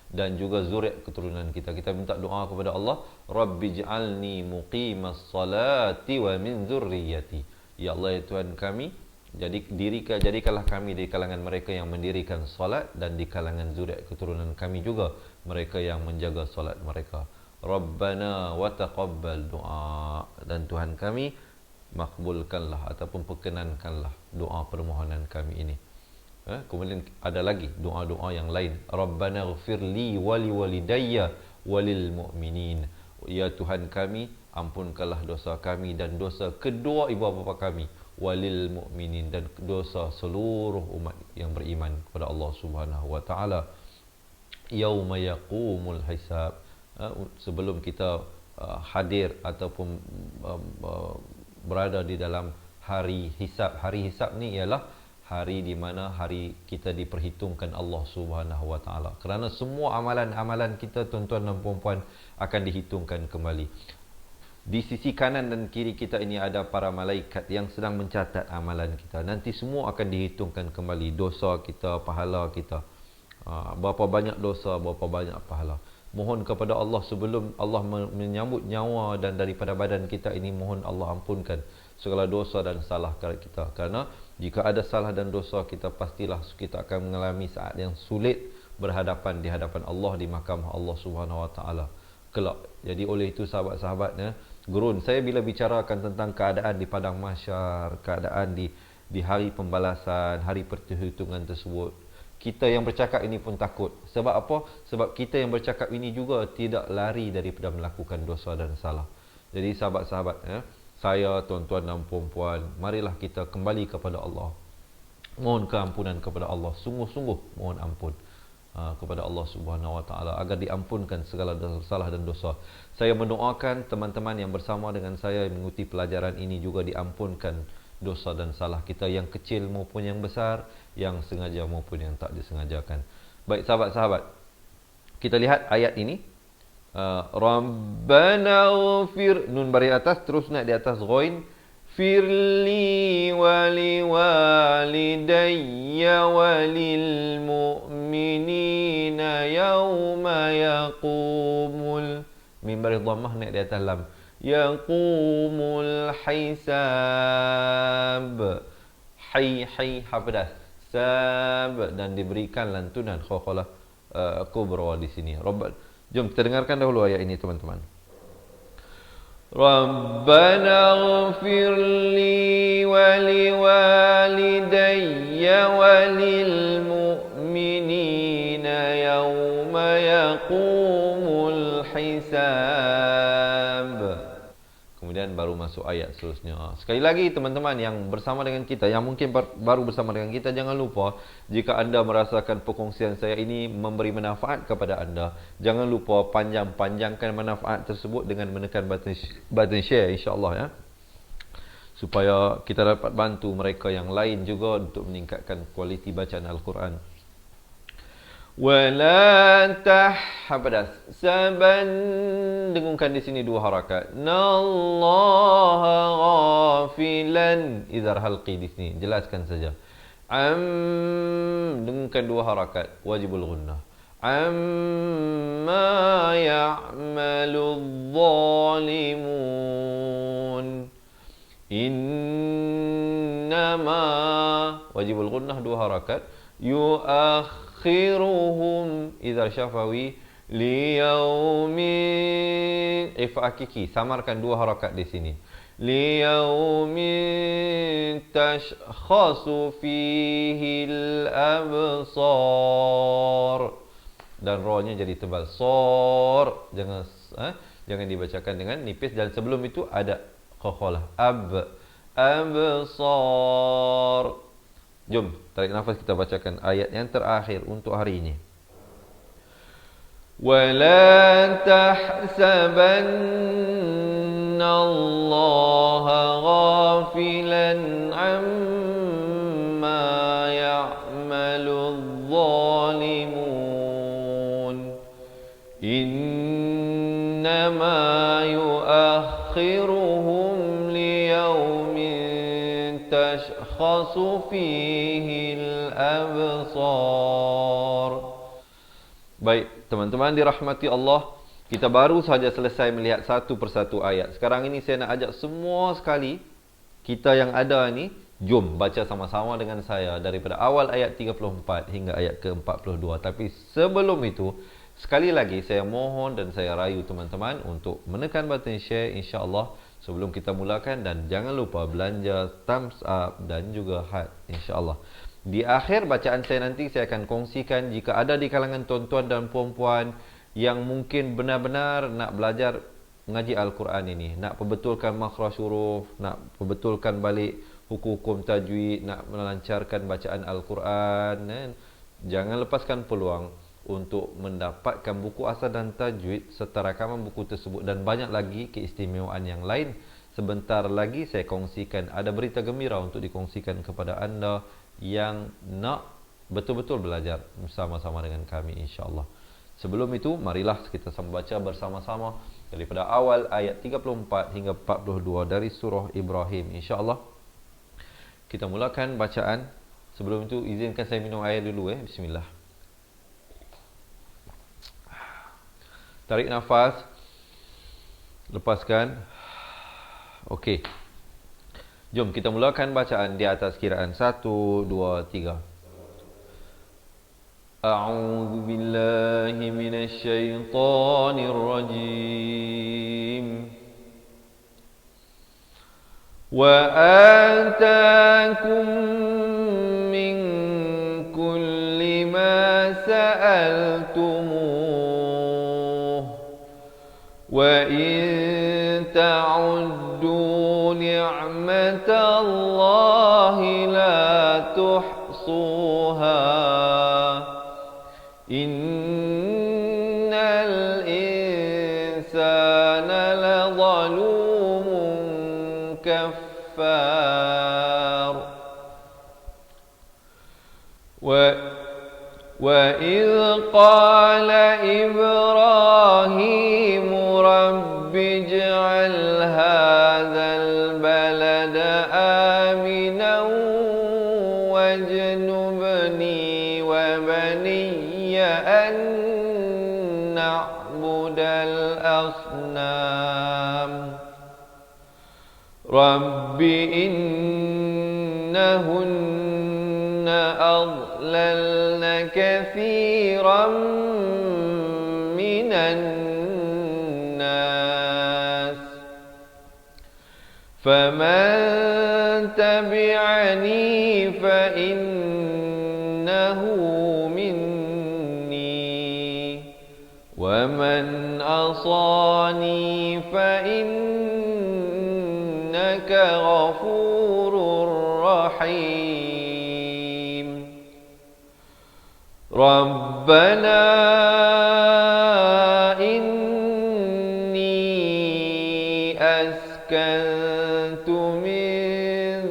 Dan juga zuriat keturunan kita. Kita minta doa kepada Allah, Rabbij'alni muqimas salati wa min zurriyati. Ya Allah, ya Tuhan kami, jadikanlah kami di kalangan mereka yang mendirikan solat, dan di kalangan zuriat keturunan kami juga mereka yang menjaga solat mereka. Rabbana wa taqabbal du'a. Dan Tuhan kami, makbulkanlah ataupun perkenankanlah doa permohonan kami ini. Kemudian ada lagi doa-doa yang lain. Rabbana ghfirli wali walidayya walil mu'minin. Ya Tuhan kami, ampunkanlah dosa kami dan dosa kedua ibu bapa kami, walil mu'minin, dan dosa seluruh umat yang beriman kepada Allah Subhanahu wa taala. Yauma yaqumul hisab. Sebelum kita hadir ataupun berada di dalam hari hisab. Hari hisab ni ialah hari di mana hari kita diperhitungkan Allah Subhanahu wa taala. Kerana semua amalan-amalan kita, tuan-tuan dan puan-puan, akan dihitungkan kembali. Di sisi kanan dan kiri kita ini ada para malaikat yang sedang mencatat amalan kita. Nanti semua akan dihitungkan kembali, dosa kita, pahala kita. Berapa banyak dosa, berapa banyak pahala. Mohon kepada Allah sebelum Allah menyambut nyawa dan daripada badan kita ini, mohon Allah ampunkan segala dosa dan salah kita. Kerana jika ada salah dan dosa kita, pastilah kita akan mengalami saat yang sulit berhadapan di hadapan Allah, di mahkamah Allah Subhanahu wa taala kelak. Jadi oleh itu sahabat-sahabatnya, gurun saya bila bicarakan tentang keadaan di padang mahsyar, keadaan di hari pembalasan, hari perhitungan tersebut, kita yang bercakap ini pun takut. Sebab apa? Sebab kita yang bercakap ini juga tidak lari daripada melakukan dosa dan salah. Jadi sahabat-sahabat, saya, tuan-tuan dan puan-puan, marilah kita kembali kepada Allah. Mohon keampunan kepada Allah. Sungguh-sungguh mohon ampun kepada Allah Subhanahu wa taala agar diampunkan segala salah dan dosa. Saya mendoakan teman-teman yang bersama dengan saya mengikuti pelajaran ini juga diampunkan dosa dan salah kita, yang kecil maupun yang besar, yang sengaja maupun yang tak disengajakan. Baik sahabat-sahabat, kita lihat ayat ini. Rabbana ghfir, nun bari atas, terus naik di atas ghain, firli wali walidayya walil mu'minina yawma yaqumul, mim bari dhammah naik di atas lam, yaqumul hisab, hai hafadah sab, dan diberikan lantunan khawqalah kubra di sini. Jom kita dengarkan dahulu ayat ini teman-teman. Rabbana ighfir li wa li walidayya wa lil mu'minina yawma yaqumul hisab. Kemudian baru masuk ayat seterusnya. Sekali lagi teman-teman yang bersama dengan kita, yang mungkin baru bersama dengan kita, jangan lupa jika anda merasakan perkongsian saya ini memberi manfaat kepada anda, jangan lupa panjangkan manfaat tersebut dengan menekan button share, insya-Allah ya. Supaya kita dapat bantu mereka yang lain juga untuk meningkatkan kualiti bacaan Al-Quran. Wala tahhabadas, saban, dengungkan di sini dua harakat. Nallaha ghafilan, izhar halqi di sini, jelaskan saja. Dengungkan dua harakat, wajibul gunnah. Amma ya'maludh dhalimun, innama, wajibul gunnah dua harakat, yuakhiruhum, idhar syafawi, liyaumin, hakiki, samarkan dua harakat di sini, liyaumin tashkhasu fihil absar, dan ra-nya jadi tebal, sor, jangan dibacakan dengan nipis, dan sebelum itu ada Qaqalah. Absar. Jom, tarik nafas, kita bacakan ayat yang terakhir untuk hari ini. وَلَا تَحْسَبَنَّ اللَّهَ غَافِلًا عَمَّا يَعْمَلُ الظَّالِمُونَ إِنَّمَا يُؤَخِّرُهُمْ لِيَوْمٍ تَشْخَصُ فِيهِ الْأَبْصَارُ. Baik, teman-teman dirahmati Allah, kita baru saja selesai melihat satu persatu ayat. Sekarang ini saya nak ajak semua sekali kita yang ada ni, jom baca sama-sama dengan saya daripada awal ayat 34 hingga ayat ke-42. Tapi sebelum itu, sekali lagi saya mohon dan saya rayu teman-teman untuk menekan button share insya-Allah sebelum kita mulakan, dan jangan lupa belanja thumbs up dan juga heart insya-Allah. Di akhir bacaan saya nanti, saya akan kongsikan jika ada di kalangan tuan-tuan dan puan-puan yang mungkin benar-benar nak belajar mengaji Al-Quran ini, nak perbetulkan makhraj huruf, nak perbetulkan balik hukum-hukum tajwid, nak melancarkan bacaan Al-Quran, jangan lepaskan peluang untuk mendapatkan buku asal dan tajwid serta rakaman buku tersebut dan banyak lagi keistimewaan yang lain. Sebentar lagi saya kongsikan, ada berita gembira untuk dikongsikan kepada anda yang nak betul-betul belajar bersama-sama dengan kami insya-Allah. Sebelum itu, marilah kita baca bersama-sama daripada awal ayat 34 hingga 42 dari surah Ibrahim insya-Allah. Kita mulakan bacaan. Sebelum itu, izinkan saya minum air dulu bismillah. Tarik nafas. Lepaskan. Okey. Jom kita mulakan bacaan di atas kiraan 1, 2, 3. A'udzu billahi minasy syaithanir rajim. Wa ataakum min kulli ma sa'altumuh wa in ta'uddu نعمة الله لا تحصوها إن الإنسان لظلوم كفار وإذ قال إبراهيم رب اجعل هذا البلد آمنا واجنبني وبني أن نعبد الأصنام رب إنهن أضللن كثيرا من الناس فمن تبعني فإنه مني ومن عصاني فإنك غفور رحيم ربنا إني أسكنت من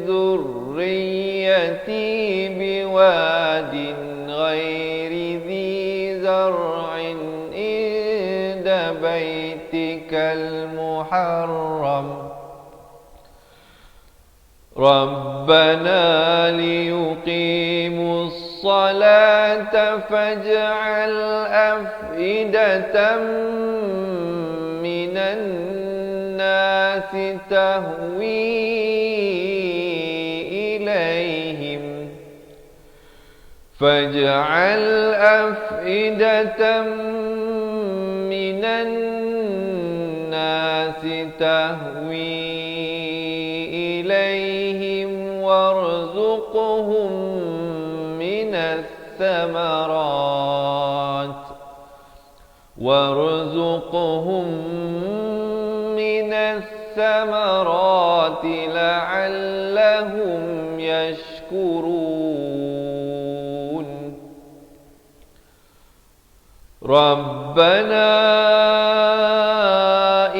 ذريتي بواد غير ذي زرع عند بيتك المحرم ربنا ليقيموا الصلاة فاجعل أفئدة من الناس تهوي إليهم فاجعل أفئدة من الناس تهوي إليهم وارزقهم من الثمرات وارزقهم من الثمرات لعلهم يشكرون ربنا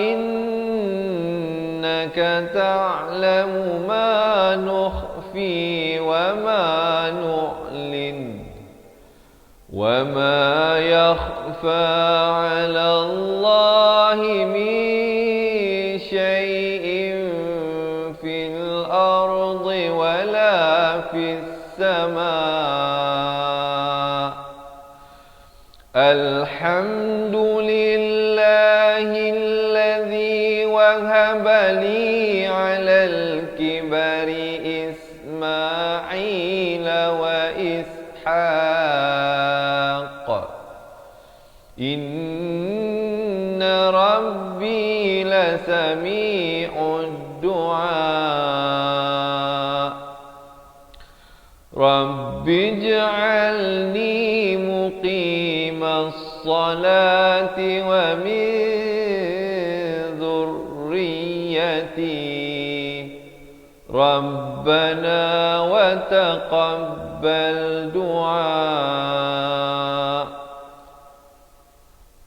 إنك تعلم ما نخفي وما نعلن وما يخفى على الله من شيء في الأرض ولا في السماء الحمد لله الذي وهب لي على الكبر إسماعيل وإسحاق إن ربي لسميع الدعاء رب اجعلني مقيم الصلاة ومن ذريتي ربنا وتقبل دعاء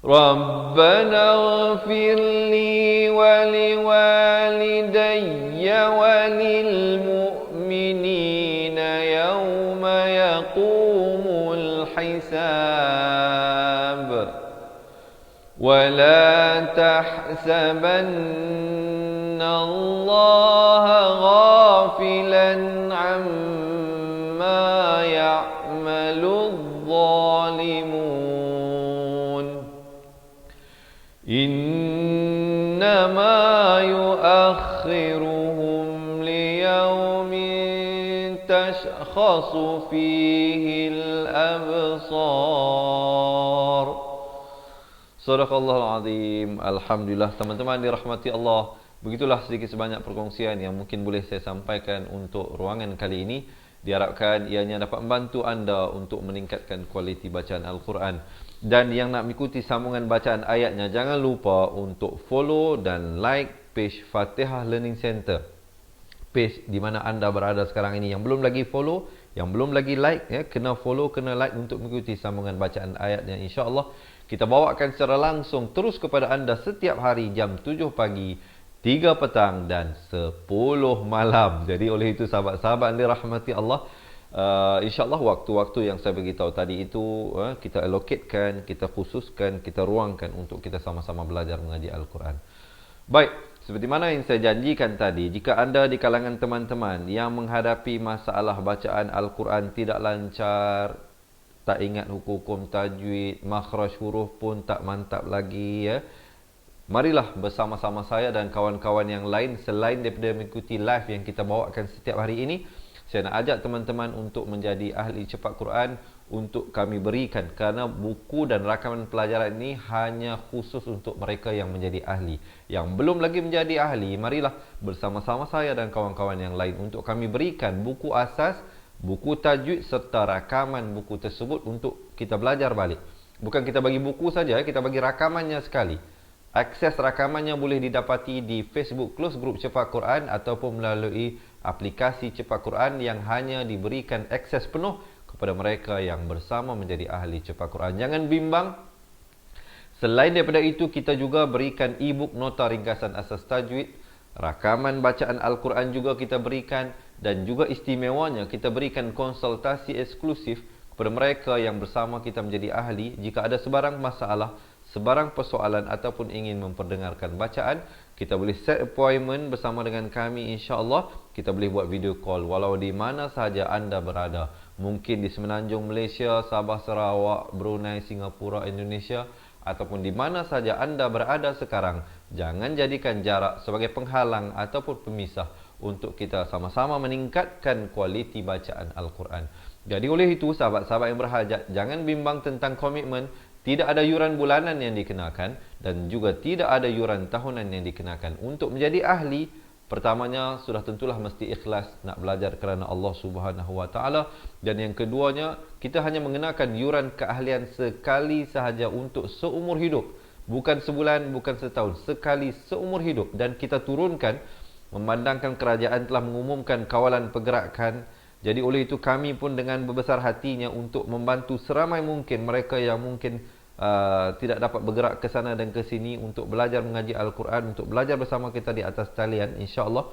ربنا اغفر لي ولوالدي وللمؤمنين يوم يقوم الحساب ولا تحسبن الله غافلا عما يعمل الظالمون إنما يؤخرهم ليوم تشخص فيه الأبصار. Sadaqallahul Azim. Alhamdulillah teman-teman dirahmati Allah. Begitulah sedikit sebanyak perkongsian yang mungkin boleh saya sampaikan untuk ruangan kali ini. Diharapkan ianya dapat membantu anda untuk meningkatkan kualiti bacaan Al-Quran. Dan yang nak mengikuti sambungan bacaan ayatnya, jangan lupa untuk follow dan like page Fatihah Learning Center. Page di mana anda berada sekarang ini. Yang belum lagi follow, yang belum lagi like, ya, kena follow, kena like untuk mengikuti sambungan bacaan ayatnya. InsyaAllah kita bawakan secara langsung terus kepada anda setiap hari jam 7 pagi, 3 petang dan 10 malam. Jadi oleh itu sahabat-sahabat yang dirahmati Allah, InsyaAllah waktu-waktu yang saya beritahu tadi itu kita allocatekan, kita khususkan, kita ruangkan untuk kita sama-sama belajar mengaji Al-Quran. Baik, seperti mana yang saya janjikan tadi, jika anda di kalangan teman-teman yang menghadapi masalah bacaan Al-Quran tidak lancar, tak ingat hukum-hukum tajwid, makhraj huruf pun tak mantap lagi, ya, marilah bersama-sama saya dan kawan-kawan yang lain selain daripada mengikuti live yang kita bawakan setiap hari ini. Saya nak ajak teman-teman untuk menjadi ahli cepat Quran untuk kami berikan, kerana buku dan rakaman pelajaran ini hanya khusus untuk mereka yang menjadi ahli. Yang belum lagi menjadi ahli, marilah bersama-sama saya dan kawan-kawan yang lain untuk kami berikan buku asas, buku tajwid serta rakaman buku tersebut untuk kita belajar balik. Bukan kita bagi buku saja, kita bagi rakamannya sekali. Akses rakamannya boleh didapati di Facebook Close Group Cepat Quran ataupun melalui aplikasi Cepat Quran yang hanya diberikan akses penuh kepada mereka yang bersama menjadi ahli Cepat Quran. Jangan bimbang. Selain daripada itu, kita juga berikan e-book nota ringkasan asas tajwid, rakaman bacaan Al-Quran juga kita berikan, dan juga istimewanya kita berikan konsultasi eksklusif kepada mereka yang bersama kita menjadi ahli. Jika ada sebarang masalah, sebarang persoalan ataupun ingin memperdengarkan bacaan, kita boleh set appointment bersama dengan kami, insya-Allah. Kita boleh buat video call walau di mana sahaja anda berada. Mungkin di Semenanjung Malaysia, Sabah, Sarawak, Brunei, Singapura, Indonesia, ataupun di mana sahaja anda berada sekarang. Jangan jadikan jarak sebagai penghalang ataupun pemisah untuk kita sama-sama meningkatkan kualiti bacaan Al-Quran. Jadi oleh itu, sahabat-sahabat yang berhajat, jangan bimbang tentang komitmen. Tidak ada yuran bulanan yang dikenakan dan juga tidak ada yuran tahunan yang dikenakan. Untuk menjadi ahli, pertamanya sudah tentulah mesti ikhlas nak belajar kerana Allah Subhanahu Wa Taala, dan yang keduanya kita hanya mengenakan yuran keahlian sekali sahaja untuk seumur hidup. Bukan sebulan, bukan setahun, sekali seumur hidup, dan kita turunkan memandangkan kerajaan telah mengumumkan kawalan pergerakan. Jadi oleh itu kami pun dengan berbesar hatinya untuk membantu seramai mungkin mereka yang mungkin tidak dapat bergerak ke sana dan ke sini untuk belajar mengaji Al-Quran, untuk belajar bersama kita di atas talian, insya-Allah,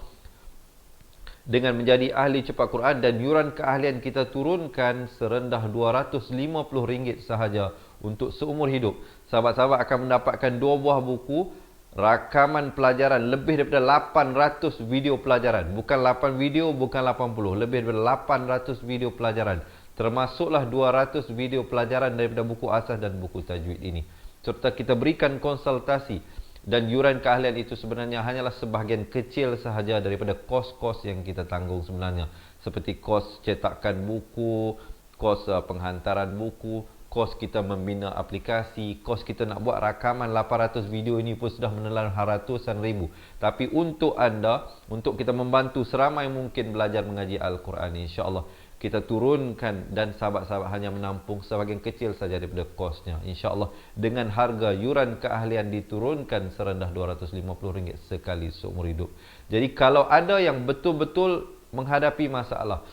dengan menjadi ahli cepat Quran. Dan yuran keahlian kita turunkan serendah RM250 sahaja untuk seumur hidup. Sahabat-sahabat akan mendapatkan 2 buah buku rakaman pelajaran, lebih daripada 800 video pelajaran. Bukan 8 video, bukan 80, lebih daripada 800 video pelajaran. Termasuklah 200 video pelajaran daripada buku asas dan buku tajwid ini. Serta kita berikan konsultasi. Dan yuran keahlian itu sebenarnya hanyalah sebahagian kecil sahaja daripada kos-kos yang kita tanggung sebenarnya. Seperti kos cetakan buku, kos penghantaran buku, kos kita membina aplikasi, kos kita nak buat rakaman 800 video ini pun sudah menelan ratusan ribu. Tapi untuk anda, untuk kita membantu seramai mungkin belajar mengaji Al-Quran, insya-Allah kita turunkan dan sahabat-sahabat hanya menampung sebahagian kecil saja daripada kosnya, insya-Allah, dengan harga yuran keahlian diturunkan serendah RM250 sekali seumur hidup. Jadi kalau ada yang betul-betul menghadapi masalah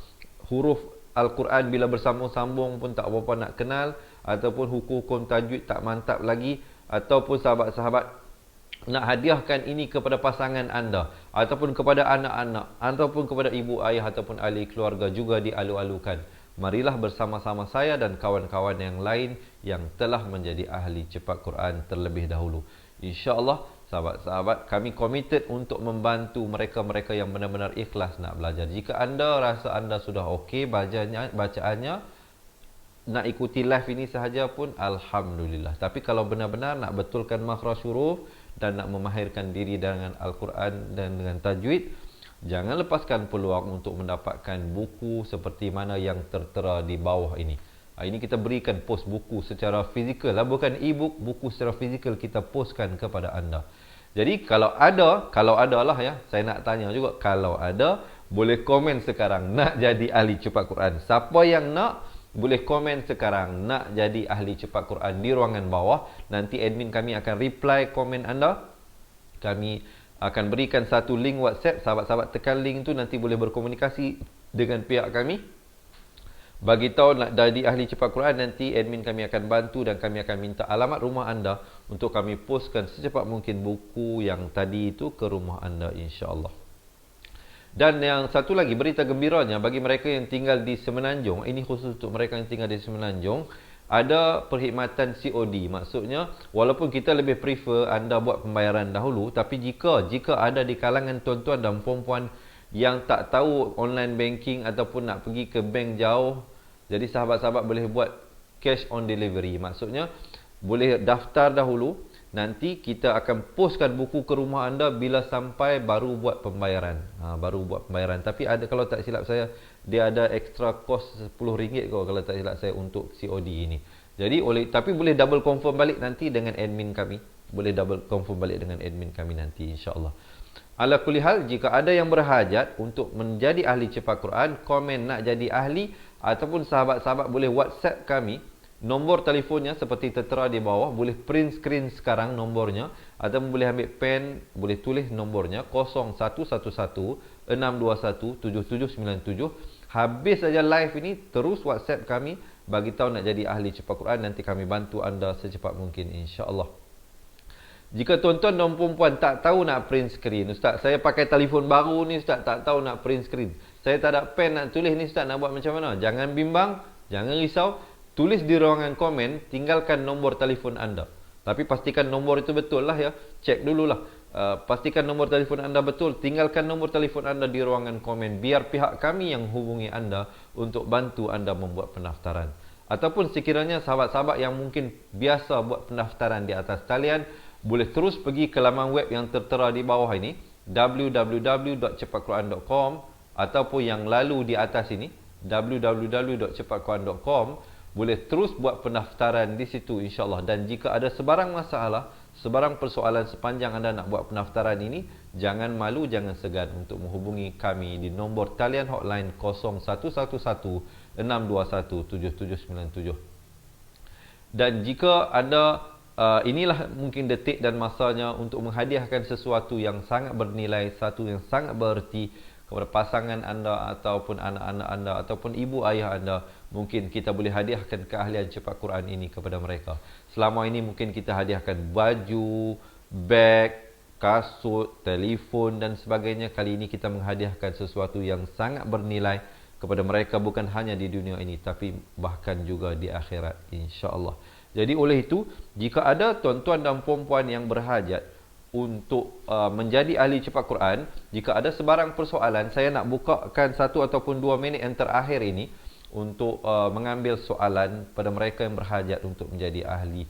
huruf Al-Quran bila bersambung-sambung pun tak berapa nak kenal, ataupun hukum tajwid tak mantap lagi, ataupun sahabat-sahabat nak hadiahkan ini kepada pasangan anda, ataupun kepada anak-anak, ataupun kepada ibu ayah ataupun ahli keluarga juga dialu-alukan, marilah bersama-sama saya dan kawan-kawan yang lain yang telah menjadi ahli cepat Quran terlebih dahulu. InsyaAllah sahabat-sahabat, kami komited untuk membantu mereka-mereka yang benar-benar ikhlas nak belajar. Jika anda rasa anda sudah okey bacaannya, nak ikuti live ini sahaja pun alhamdulillah. Tapi kalau benar-benar nak betulkan makhraj huruf dan nak memahirkan diri dengan Al-Quran dan dengan tajwid, jangan lepaskan peluang untuk mendapatkan buku seperti mana yang tertera di bawah ini. Ini kita berikan post buku secara fizikal lah, bukan e-book, buku secara fizikal kita postkan kepada anda. Jadi kalau ada lah ya, saya nak tanya juga, kalau ada boleh komen sekarang nak jadi ahli cepat Quran. Siapa yang nak boleh komen sekarang nak jadi ahli cepat Quran di ruangan bawah. Nanti admin kami akan reply komen anda. Kami akan berikan satu link WhatsApp. Sahabat-sahabat tekan link tu, nanti boleh berkomunikasi dengan pihak kami. Bagi tahu nak jadi ahli cepat Quran, nanti admin kami akan bantu dan kami akan minta alamat rumah anda untuk kami postkan secepat mungkin buku yang tadi itu ke rumah anda, insya-Allah. Dan yang satu lagi, berita gembiranya bagi mereka yang tinggal di Semenanjung, ini khusus untuk mereka yang tinggal di Semenanjung, ada perkhidmatan COD. Maksudnya, walaupun kita lebih prefer anda buat pembayaran dahulu, tapi jika ada di kalangan tuan-tuan dan puan-puan yang tak tahu online banking ataupun nak pergi ke bank jauh, jadi sahabat-sahabat boleh buat cash on delivery. Maksudnya, boleh daftar dahulu, nanti kita akan postkan buku ke rumah anda bila sampai baru buat pembayaran. Tapi ada, kalau tak silap saya, dia ada extra cost RM10 kalau tak silap saya untuk COD ini. Jadi tapi boleh double confirm balik nanti dengan admin kami. Boleh double confirm balik dengan admin kami nanti, insya-Allah. Ala kulli hal, jika ada yang berhajat untuk menjadi ahli cepat Quran, komen nak jadi ahli, ataupun sahabat-sahabat boleh WhatsApp kami. Nombor telefonnya seperti tertera di bawah, boleh print screen sekarang nombornya, atau boleh ambil pen, boleh tulis nombornya 0111-621-7797. Habis saja live ini, terus WhatsApp kami bagi tahu nak jadi ahli cepat Quran, nanti kami bantu anda secepat mungkin, insya-Allah. Jika tuan-tuan dan puan-puan tak tahu nak print screen, ustaz, saya pakai telefon baru ni ustaz, tak tahu nak print screen, saya tak ada pen nak tulis ni ustaz, nak buat macam mana? Jangan bimbang, jangan risau. Tulis di ruangan komen, tinggalkan nombor telefon anda. Tapi pastikan nombor itu betul lah ya. Cek dululah. Pastikan nombor telefon anda betul. Tinggalkan nombor telefon anda di ruangan komen. Biar pihak kami yang hubungi anda untuk bantu anda membuat pendaftaran. Ataupun sekiranya sahabat-sahabat yang mungkin biasa buat pendaftaran di atas talian, boleh terus pergi ke laman web yang tertera di bawah ini, www.cepatquran.com, ataupun yang lalu di atas ini, www.cepatquran.com. Boleh terus buat pendaftaran di situ, insya-Allah. Dan jika ada sebarang masalah, sebarang persoalan sepanjang anda nak buat pendaftaran ini, jangan malu, jangan segan untuk menghubungi kami di nombor talian hotline 0111-621-7797. Dan jika anda inilah mungkin detik dan masanya untuk menghadiahkan sesuatu yang sangat bernilai, satu yang sangat bererti kepada pasangan anda ataupun anak-anak anda ataupun ibu ayah anda. Mungkin kita boleh hadiahkan keahlian cepat Quran ini kepada mereka. Selama ini mungkin kita hadiahkan baju, beg, kasut, telefon dan sebagainya. Kali ini kita menghadiahkan sesuatu yang sangat bernilai kepada mereka, bukan hanya di dunia ini tapi bahkan juga di akhirat, insya-Allah. Jadi oleh itu, jika ada tuan-tuan dan puan-puan yang berhajat untuk menjadi ahli cepat Quran, jika ada sebarang persoalan, saya nak bukakan 1 ataupun 2 minit yang terakhir ini untuk mengambil soalan pada mereka yang berhajat untuk menjadi ahli.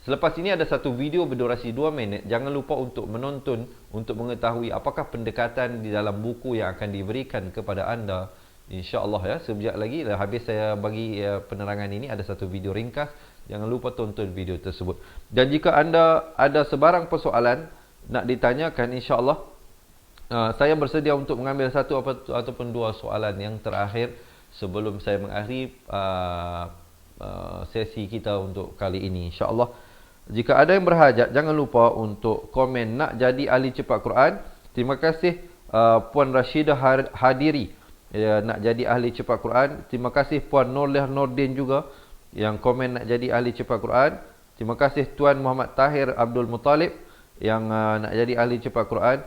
Selepas ini ada satu video berdurasi 2 minit. Jangan lupa untuk menonton untuk mengetahui apakah pendekatan di dalam buku yang akan diberikan kepada anda. InsyaAllah ya, sekejap lagi habis saya bagi penerangan ini, ada satu video ringkas. Jangan lupa tonton video tersebut. Dan jika anda ada sebarang persoalan nak ditanyakan, insyaAllah saya bersedia untuk mengambil 1 ataupun 2 soalan yang terakhir sebelum saya mengakhiri sesi kita untuk kali ini, insyaAllah. Jika ada yang berhajat, jangan lupa untuk komen nak jadi ahli cepat Quran. Terima kasih Puan Rashidah Hadiri nak jadi ahli cepat Quran. Terima kasih Puan Nurliah Nordin juga yang komen nak jadi ahli cepat Quran. Terima kasih Tuan Muhammad Tahir Abdul Muttalib yang nak jadi ahli cepat Quran.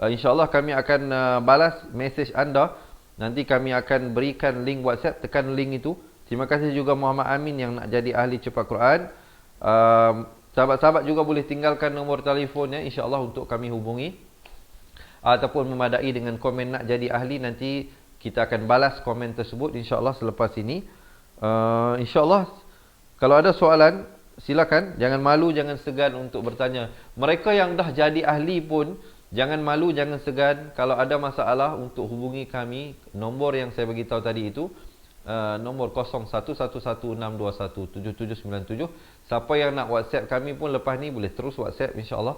InsyaAllah kami akan balas mesej anda. Nanti kami akan berikan link WhatsApp, tekan link itu. Terima kasih juga Muhammad Amin yang nak jadi ahli cepat Quran. Sahabat-sahabat juga boleh tinggalkan nombor telefonnya, insyaAllah untuk kami hubungi. Ataupun memadai dengan komen nak jadi ahli, nanti kita akan balas komen tersebut insyaAllah selepas ini. InsyaAllah kalau ada soalan, silakan. Jangan malu, jangan segan untuk bertanya. Mereka yang dah jadi ahli pun, jangan malu, jangan segan. Kalau ada masalah untuk hubungi kami, nombor yang saya bagi tahu tadi itu, nombor 011162177797. Siapa yang nak WhatsApp kami pun lepas ni boleh terus WhatsApp, insyaAllah.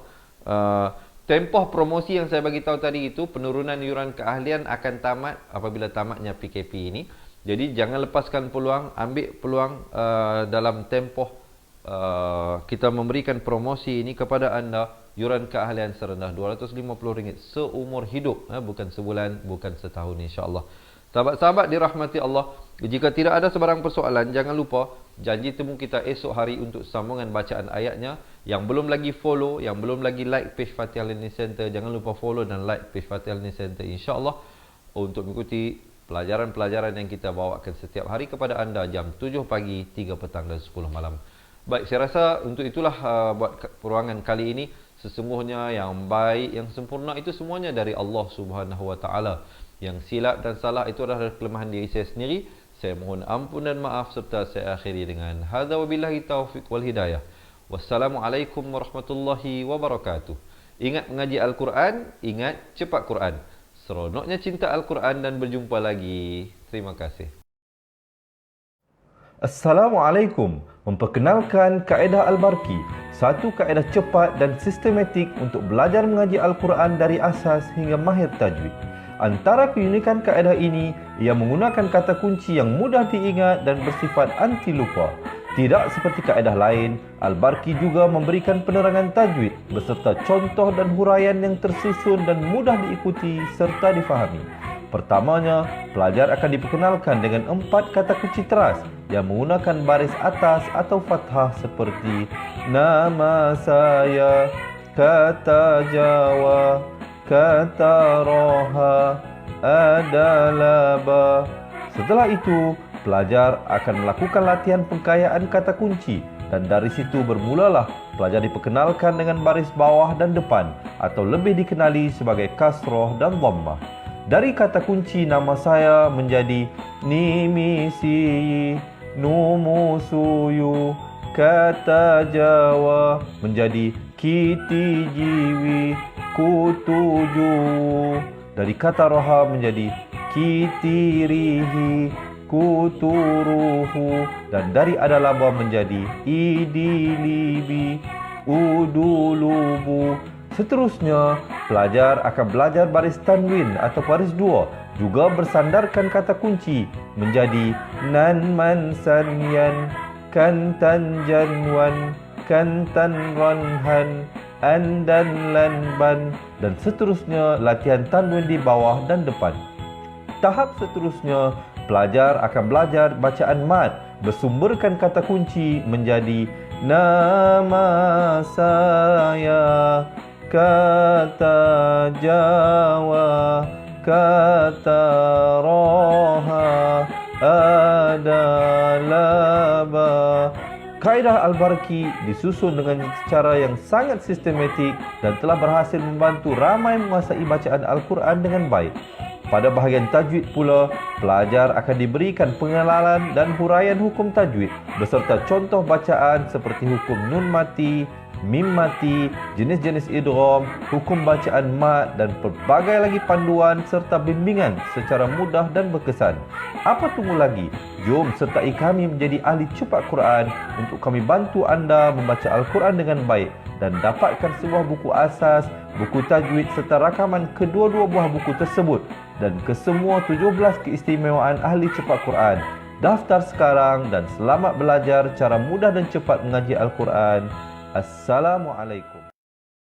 Tempoh promosi yang saya bagi tahu tadi itu, penurunan yuran keahlian akan tamat apabila tamatnya PKP ini. Jadi jangan lepaskan peluang, ambil peluang dalam tempoh kita memberikan promosi ini kepada anda. Yuran keahlian serendah RM250 seumur hidup, bukan sebulan, bukan setahun, insyaAllah. Sahabat-sahabat dirahmati Allah, jika tidak ada sebarang persoalan, jangan lupa janji temu kita esok hari untuk sambungan bacaan ayatnya. Yang belum lagi follow, yang belum lagi like page Fatihah Learning Center, jangan lupa follow dan like page Fatihah Learning Center, insyaAllah, untuk mengikuti pelajaran-pelajaran yang kita bawakan setiap hari kepada anda jam 7 pagi, 3 petang dan 10 malam. Baik, saya rasa untuk itulah buat peruangan kali ini. Sesungguhnya yang baik, yang sempurna itu semuanya dari Allah Subhanahu Wa Taala. Yang silap dan salah itu adalah kelemahan diri saya sendiri. Saya mohon ampun dan maaf serta saya akhiri dengan hadza wabillahi taufiq wal hidayah. Wassalamualaikum warahmatullahi wabarakatuh. Ingat mengaji Al-Quran, ingat cepat Quran. Seronoknya cinta Al-Quran dan berjumpa lagi. Terima kasih. Assalamualaikum. Memperkenalkan kaedah Al-Barki, satu kaedah cepat dan sistematik untuk belajar mengaji Al-Quran dari asas hingga mahir tajwid. Antara keunikan kaedah ini, ia menggunakan kata kunci yang mudah diingat dan bersifat anti lupa. Tidak seperti kaedah lain, Al-Barki juga memberikan penerangan tajwid beserta contoh dan huraian yang tersusun dan mudah diikuti serta difahami. Pertamanya, pelajar akan diperkenalkan dengan 4 kata kunci teras yang menggunakan baris atas atau fathah seperti nama saya, kata Jawa, kata roha, adalah ba. Setelah itu, pelajar akan melakukan latihan pengkayaan kata kunci dan dari situ bermulalah pelajar diperkenalkan dengan baris bawah dan depan atau lebih dikenali sebagai kasroh dan dhammah. Dari kata kunci nama saya menjadi nimisi, numusuyu, kata Jawa menjadi kiti jiwi, kutuju. Dari kata roha menjadi kitirihi, kuturuhu. Dan dari adalaba menjadi idilibi, udulubu. Seterusnya, pelajar akan belajar baris tanwin atau baris dua, juga bersandarkan kata kunci menjadi nan man san yan, kan tan jan wan, kan, tan, ron, han, an, dan, lan, ban, dan seterusnya latihan tanwin di bawah dan depan. Tahap seterusnya, pelajar akan belajar bacaan mad bersumberkan kata kunci menjadi nama saya, kata Jawa, kata roha adalah ba. Kaedah Al-Barki disusun dengan cara yang sangat sistematik dan telah berhasil membantu ramai menguasai bacaan Al-Quran dengan baik. Pada bahagian tajwid pula, pelajar akan diberikan pengenalan dan huraian hukum tajwid beserta contoh bacaan seperti hukum nun mati, mim mati, jenis-jenis idgham, hukum bacaan mad dan pelbagai lagi panduan serta bimbingan secara mudah dan berkesan. Apa tunggu lagi? Jom sertai kami menjadi ahli cepat Quran untuk kami bantu anda membaca Al-Quran dengan baik dan dapatkan sebuah buku asas, buku tajwid serta rakaman kedua-dua buah buku tersebut dan kesemua 17 keistimewaan ahli cepat Quran. Daftar sekarang dan selamat belajar cara mudah dan cepat mengaji Al-Quran. Assalamualaikum.